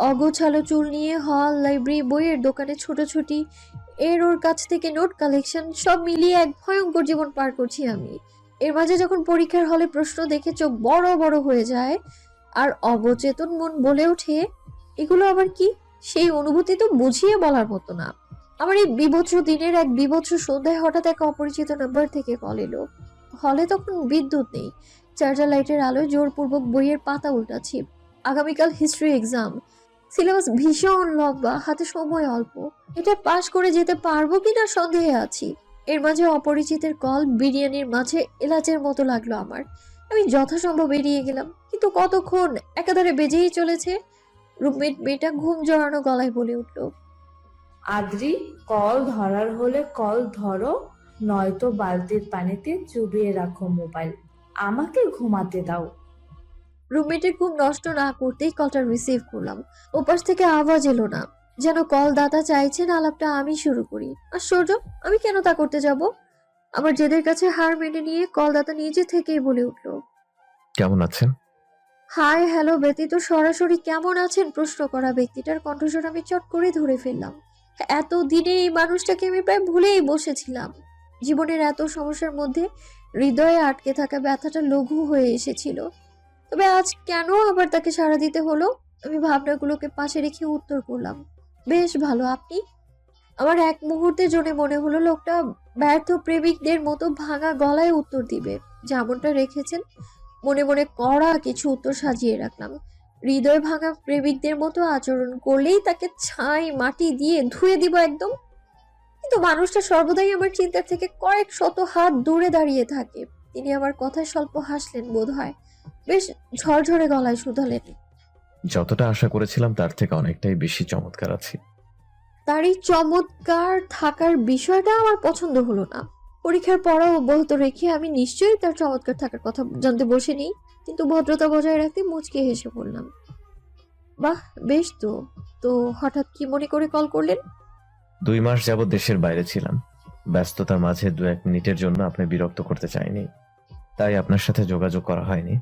অগোছালো চুল নিয়ে হল, লাইব্রেরি, বইয়ের দোকানে ছোটাছুটি, এর ওর কাছ থেকে নোট কালেকশন, সব মিলিয়ে এক ভয়ঙ্কর জীবন পার করছি আমি। এর মাঝে যখন পরীক্ষার হলে প্রশ্ন দেখে চোখ বড় বড় হয়ে যায় আর অবচেতন মন বলে ওঠে, এগুলো আবার কি? সেই অনুভূতি তো বুঝিয়ে বলার মতো না। আমার এই বিভৎস দিনের এক বিভৎস সন্ধ্যায় হঠাৎ এক অপরিচিত নাম্বার থেকে কল এলো। হলে তখন বিদ্যুৎ নেই। চার্জার লাইটের আলোয় জোরপূর্বক বইয়ের পাতা উল্টাচ্ছি। আগামীকাল হিস্ট্রি এক্সাম। সিলেবাস ভীষণ লম্বা, হাতে সময় অল্প। এটা পাশ করে যেতে পারবো কিনা সন্দেহে আছি। এর মাঝে অপরিচিতের কল বিরিয়ানির মাঝে এলাচের মতো লাগলো আমার। আমি যথাসম্ভব এড়িয়ে গেলাম, কিন্তু কতক্ষণ? একাধারে বেজেই চলেছে। রুমমেট মেয়েটা ঘুম জড়ানো গলায় বলে উঠল, আদ্রি, কল ধরার হলে কল ধরো, নয়তো বালতির পানিতে চুবিয়ে রাখো মোবাইল। আমাকে ঘুমাতে দাও। রুমমেটের ঘুম নষ্ট না করতেই কলটা রিসিভ করলাম। ওপাশ থেকে আওয়াজ এলো না, যেন কলদাতা চাইছেন আলাপটা আমি শুরু করি। আশ্চর্য, আমি কেন তা করতে যাব? আমার জেদের কাছে হার মেনে নিয়ে কলদাতা নিজে থেকেই বলে উঠল, কেমন আছেন? হাই হ্যালো ব্যতীত সরাসরি কেমন আছেন প্রশ্ন করা ব্যক্তিটার কণ্ঠস্বর আমি চট করে ধরে ফেললাম। এত দিনে এই মানুষটাকে আমি প্রায় ভুলেই বসেছিলাম। জীবনের এত সমস্যার মধ্যে হৃদয়ে আটকে থাকা ব্যথাটা লঘু হয়ে এসেছিল। তবে আজ কেন আবার তাকে সাড়া দিতে হলো? আমি ভাবনাগুলোকে পাশে রেখে উত্তর করলাম, বেশ ভালো। আপনি? আমার এক মুহূর্তের জন্য মনে হলো লোকটা ব্যর্থ প্রেমিকদের মতো ভাঙা গলায় উত্তর দিবে, যেমনটা রেখেছেন। মনে মনে কড়া কিছু উত্তর সাজিয়ে রাখলাম। হৃদয় ভাঙা প্রেমিকদের মতো আচরণ করলেই তাকে ছাই মাটি দিয়ে ধুয়ে দিব একদম। কিন্তু মানুষটা সর্বদাই আমার চিন্তার থেকে কয়েক শত হাত দূরে দাঁড়িয়ে থাকে। তিনি আমার কথায় স্বল্প হাসলেন বোধ হয়, বেশ ঝরঝরে গলায় শুধালেন, যতটা আশা করেছিলাম তার থেকে অনেকটাই বেশি চমৎকার আছি। তার এই চমৎকার থাকার বিষয়টা আমার পছন্দ হলো না। পরীক্ষার পড়া অব্যাহত রেখে আমি নিশ্চয়ই তার চমৎকার থাকার কথা জানতে বসিনি, কিন্তু ভদ্রতা বজায় রাখতে মুচকি হেসে বললাম, বাহ বেশ। তো তো হঠাৎ কি মনে করে কল করলেন? 2 মাস যাবৎ দেশের বাইরে ছিলাম। ব্যস্ততার মাঝে 2-1 মিনিটের জন্য আপনি বিরক্ত করতে চাইনি, তাই আপনার সাথে যোগাযোগ করা হয়নি।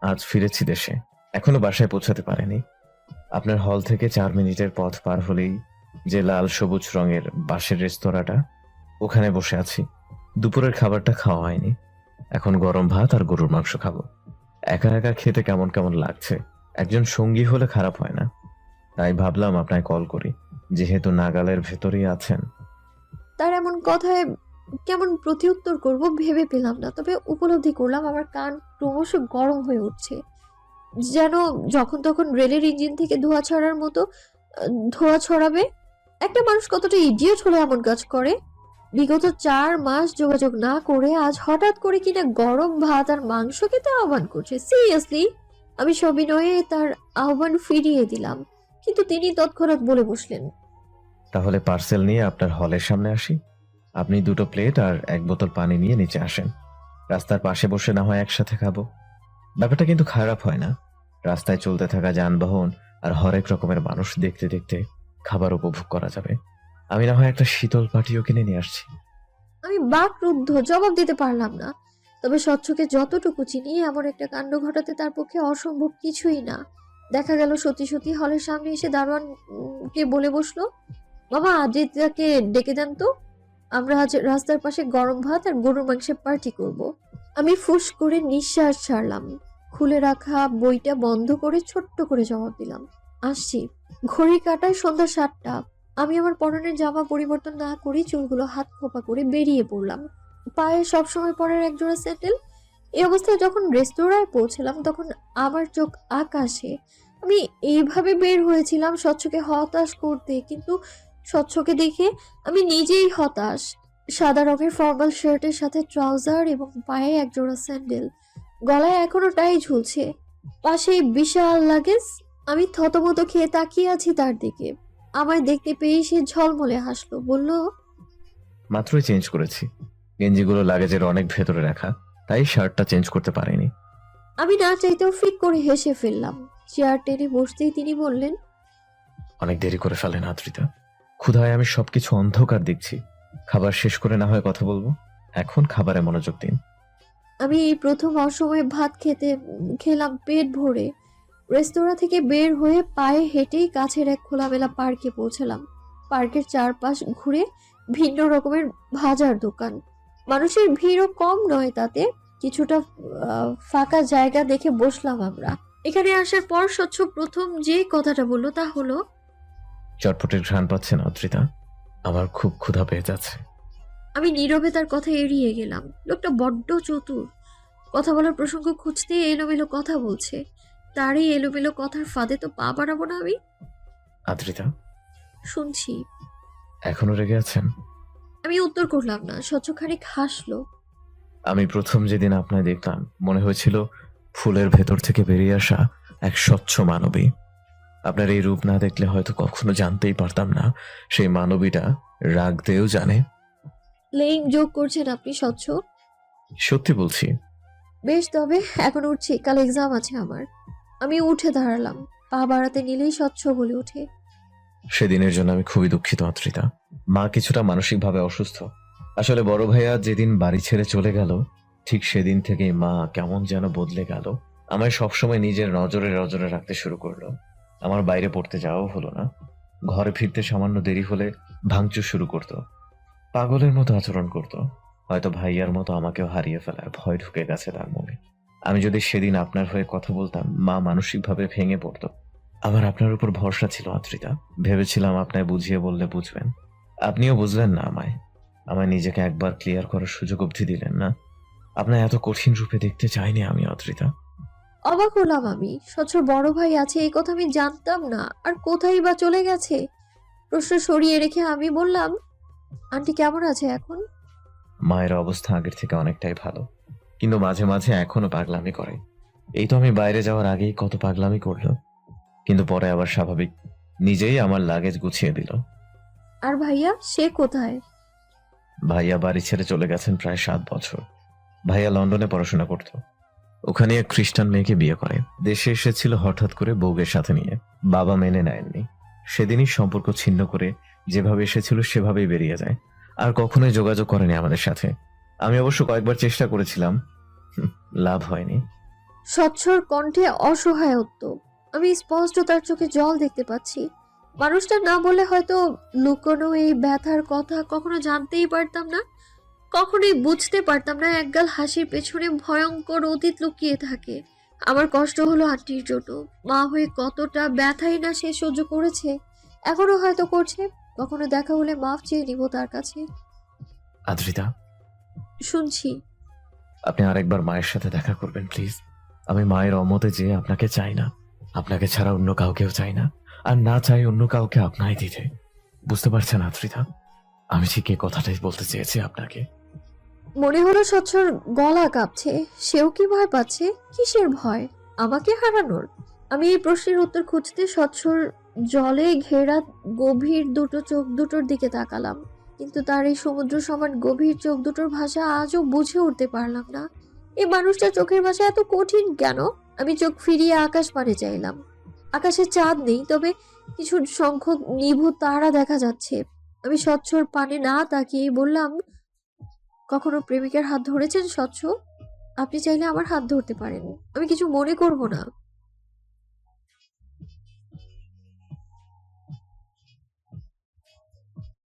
আজ ফিরেছি দেশে, এখনো বাসায় পৌঁছাতে পারেনি। আপনার হল থেকে 4 মিনিটের পথ পার হলেই যে লাল সবুজ রঙের বাঁশের রেস্তোরাঁটা, ওখানে বসে আছি। দুপুরের খাবারটা খাওয়া হয়নি, এখন গরম ভাত আর গরুর মাংস খাবো। একা একা খেতে কেমন কেমন লাগছে, একজন সঙ্গী হলে খারাপ হয় না। তাই ভাবলাম আপনায় কল করি, যেহেতু নাগালের ভেতরেই আছেন। তার এমন কথায় কেমন প্রতিউত্তর করব ভেবে পেলাম না, তবে উপলব্ধি করলাম আমার কান ক্রমশ গরম হয়ে উঠছে, যেন যখন তখন রেলের ইঞ্জিন থেকে ধোঁয়া ছড়ার মতো ধোঁয়া ছড়াবে। একটা মানুষ কতটা ইডিয়েট হলে এমন কাজ করে? বিগত 4 মাস যোগাযোগ না করে আজ হঠাৎ করে কিনা গরম ভাত আর মাংস খেতে আহ্বান করছে। সিরিয়াসলি? আমি সবিনয়ে তার আহ্বান ফিরিয়ে দিলাম, কিন্তু তিনি তৎক্ষণাৎ বলে বসলেন, তাহলে পার্সেল নিয়ে আপনার হলের সামনে আসি। আপনি 2টো প্লেট আর 1 বোতল পানি নিয়ে নিচে আসেন। রাস্তার পাশে বসে না হয় একসাথে খাবো। ব্যাপারটা কিন্তু খারাপ হয় না। রাস্তায় চলতে থাকা যানবাহন আর হরেক রকমের মানুষ দেখতে দেখতে খাবার উপভোগ করা যাবে। আমি না হয় একটা শীতল পাটিও কিনে নিয়ে আসছি। আমি বাকরুদ্ধ, জবাব দিতে পারলাম না। তবে স্বচ্ছকে যতটুকু চিনি, এমন একটা কাণ্ড ঘটাতে তার পক্ষে অসম্ভব কিছুই না। দেখা গেল সত্যি সত্যি হলের সামনে এসে দারোয়ান কে বলে বসলো, মামা আদিত্যকে ডেকে দেন তো, আমরা আজ রাস্তার পাশে গরম ভাত আর গরুর মাংসের পার্টি করব। আমি ফুস করে নিঃশ্বাস ছাড়লাম, খুলে রাখা বইটা বন্ধ করে ছোট্ট করে জবাব দিলাম, আসছি। ঘড়ি কাটায় সন্ধ্যা 7টা। আমি আমার পরনের জামা পরিবর্তন না করে চুলগুলো হাত খোপা করে বেরিয়ে পড়লাম। পায়ে সবসময় পরার একজোড়া স্যান্ডেল। এই অবস্থায় যখন রেস্তোরাঁয় পৌঁছলাম তখন আমার চোখ আকাশে। আমি এইভাবে বের হয়েছিলাম স্বচ্ছকে হতাশ করতে, কিন্তু স্বচ্ছকে দেখে আমি নিজেই হতাশ। সাদা রঙের ফর্মাল শার্টের সাথে ট্রাউজার এবং পায়ে একজোড়া স্যান্ডেল, গলায় এখনো টাই ঝুলছে, পাশেই বিশাল লাগেজ। আমি থতমত খেয়ে তাকিয়ে আছি তার দিকে। আমায় দেখতে পেয়ে সে ঝলমলে হাসলো, বলল, মাত্রই চেঞ্জ করেছি। গেঞ্জিগুলো লাগেজের অনেক ভেতরে রাখা, তাই শার্টটা চেঞ্জ করতে পারিনি। আমি না চাইতেও ফিক করে হেসে ফেললাম। চেয়ার টেনে বসতেই তিনি বললেন, অনেক দেরি করে ফেলেন আদ্রিতা। ক্ষুধায় আমি সবকিছু অন্ধকার দেখছি। খাবার শেষ করে না হয় কথা বলবো, এখন খাবারে মনোযোগ দিন। আমি এই প্রথম অসময়ে ভাত খেলাম পেট ভরে। রেস্তোরাঁ থেকে বের হয়ে পায়ে হেঁটেই কাছের এক খোলামেলা পার্কে পৌঁছলাম। পার্কের চারপাশ ঘুরে ভিন্ন রকমের ভাজার দোকান, মানুষের ভিড়ও কম নয়, তাতে কিছুটা ফাঁকা জায়গা দেখে বসলাম আমরা। এখানে আসার পর স্বচ্ছ প্রথম যে কথাটা বললো তা হলো, চটপটের ঘ্রাণ পাচ্ছেন আদ্রিতা? আমার খুব ক্ষুধা পেয়ে যাচ্ছে। আমি নীরবে তার কথা এড়িয়ে গেলাম। লোকটা বড্ড চতুর, কথা বলার প্রসঙ্গ খুঁজতে এলোমেলো কথা বলছে। তার এই এলোমেলো কথার ফাঁদে তো পা বাড়াবো না আমি। আদ্রিতা, শুনছি। এখনো রেগে আছেন? আমি উত্তর করলাম না। স্বচ্ছ খানিক হাসলো। আমি প্রথম যেদিন আপনায় দেখলাম মনে হয়েছিল ফুলের ভেতর থেকে বেরিয়ে আসা এক স্বচ্ছ মানবী। আপনার এই রূপ না দেখলে হয়তো কখনো জানতেই পারতাম না সেই মানবীটা রাগতেও জানে। প্লেইং জোক করছেন আপনি স্বচ্ছ? সত্যি বলছি। বেশ, তবে এখন উঠছি, কাল এক্সাম আছে আমার। আমি উঠে দাঁড়ালাম। পা বাড়াতে নিলেই স্বচ্ছ বলে ওঠে, সেদিনের জন্য আমি খুবই দুঃখিত আদ্রিতা। মা কিছুটা মানসিকভাবে অসুস্থ। আসলে বড় ভাইয়া যেদিন বাড়ি ছেড়ে চলে গেল, ঠিক সেদিন থেকেই মা কেমন যেন বদলে গেল। আমায় সবসময় নিজের নজরে নজরে রাখতে শুরু করলো। আমার বাইরে পড়তে যাওয়াও হলো না। ঘরে ফিরতে সামান্য দেরি হলে ভাঙচুর শুরু করত, পাগলের মতো আচরণ করত। হয়তো ভাইয়ার মতো আমাকেও হারিয়ে ফেলার ভয় ঢুকে গেছে তার মনে। আমি যদি সেদিন আপনার হয়ে কথা বলতাম, মা মানসিকভাবে ভেঙে পড়তো। আমার আপনার উপর ভরসা ছিল আদ্রিতা। ভেবেছিলাম আপনায় বুঝিয়ে বললে বুঝবেন। আপনিও বুঝলেন না আমায়। আমায় নিজেকে একবার ক্লিয়ার করার সুযোগ অবধি দিলেন না। আপনার এত কঠিন রূপে দেখতে চাইনি আমি আদ্রিতা। অবাক হলাম আমি। সচ্ছর বড় ভাই আছে এই কথা আমি জানতাম না। আর কোথায় বা চলে গেছে? প্রশ্ন সরিয়ে রেখে আমি বললাম, আন্টি কেমন আছে এখন? মায়ের অবস্থা আগের থেকে অনেকটাই ভালো, কিন্তু মাঝে মাঝে এখনো পাগলামি করে। এই তো আমি বাইরে যাওয়ার আগেই কত পাগলামি করলো, কিন্তু পরে আবার স্বাভাবিক। নিজেই আমার লাগেজ গুছিয়ে দিল। আর ভাইয়া সে কোথায়? ভাইয়া বাড়ি ছেড়ে চলে গেছেন প্রায় 7 বছর। ভাইয়া লন্ডনে পড়াশোনা করত। ওখানে এক খ্রিস্টান মেয়েকে বিয়ে করে। দেশে এসেছিল হঠাৎ করে বউয়ের সাথে নিয়ে। বাবা মেনে নেননি। সেদিনই সম্পর্ক ছিন্ন করে যেভাবে এসেছিল সেভাবেই বেরিয়ে যায়। আর কখনোই যোগাযোগ করেনি আমাদের সাথে। আমি অবশ্য কয়েকবার চেষ্টা করেছিলাম, লাভ হয়নি। স্বচ্ছর কণ্ঠে অসহায়ত্ব। আমি স্পষ্ট তার চোখে জল দেখতে পাচ্ছি। মানুষটা না বলে হয়তো লুকোনো এই ব্যথার কথা কখনো জানতেই পারতাম না, কখনোই বুঝতে পারতাম না একগাল হাসির পেছনে ভয়ঙ্কর অতীত লুকিয়ে থাকে। আমার কষ্ট হলো আন্টির জন্য। মা হয়ে কতটা ব্যথাই না সে সহ্য করেছে, এখনো হয়তো করছে। কখনো দেখা হলে মাফ চেয়ে নিব তার কাছে। আদ্রিতা, শুনছি। আপনি আরেকবার মায়ের সাথে দেখা করবেন প্লিজ। আমি মায়ের অমতে যে আপনাকে চাই না, আপনাকে ছাড়া অন্য কাউকেও চাই না, আর না চাই অন্য কাউকে আপনাই দিতে। বুঝতে পারছেন আদ্রিতা, আমি ঠিক এই কথাটাই বলতে চেয়েছি আপনাকে। মনে হলো স্বচ্ছর গলা কাঁপছে। সেও কি ভয় পাচ্ছে? কিসের ভয়? আমাকে হারানোর? আমি এই প্রশ্নের উত্তর খুঁজতে স্বচ্ছর জলে ঘেরা গভীর দুটো চোখ দুটোর দিকে তাকালাম, কিন্তু তার এই সমুদ্র সমান গভীর চোখ দুটোর ভাষা আজও বুঝে উঠতে পারলাম না। এই মানুষটার চোখের ভাষা এত কঠিন কেন? আমি চোখ ফিরিয়ে আকাশ পানে চাইলাম। আকাশে চাঁদ নেই, তবে কিছু সংখ্যক নিভু তারা দেখা যাচ্ছে। আমি স্বচ্ছর পানে না তাকিয়ে বললাম, কখনো প্রেমিকের হাত ধরেছেন স্বচ্ছ? আপনি চাইলে আমার হাত ধরতে পারেন, আমি কিছু মনে করব না।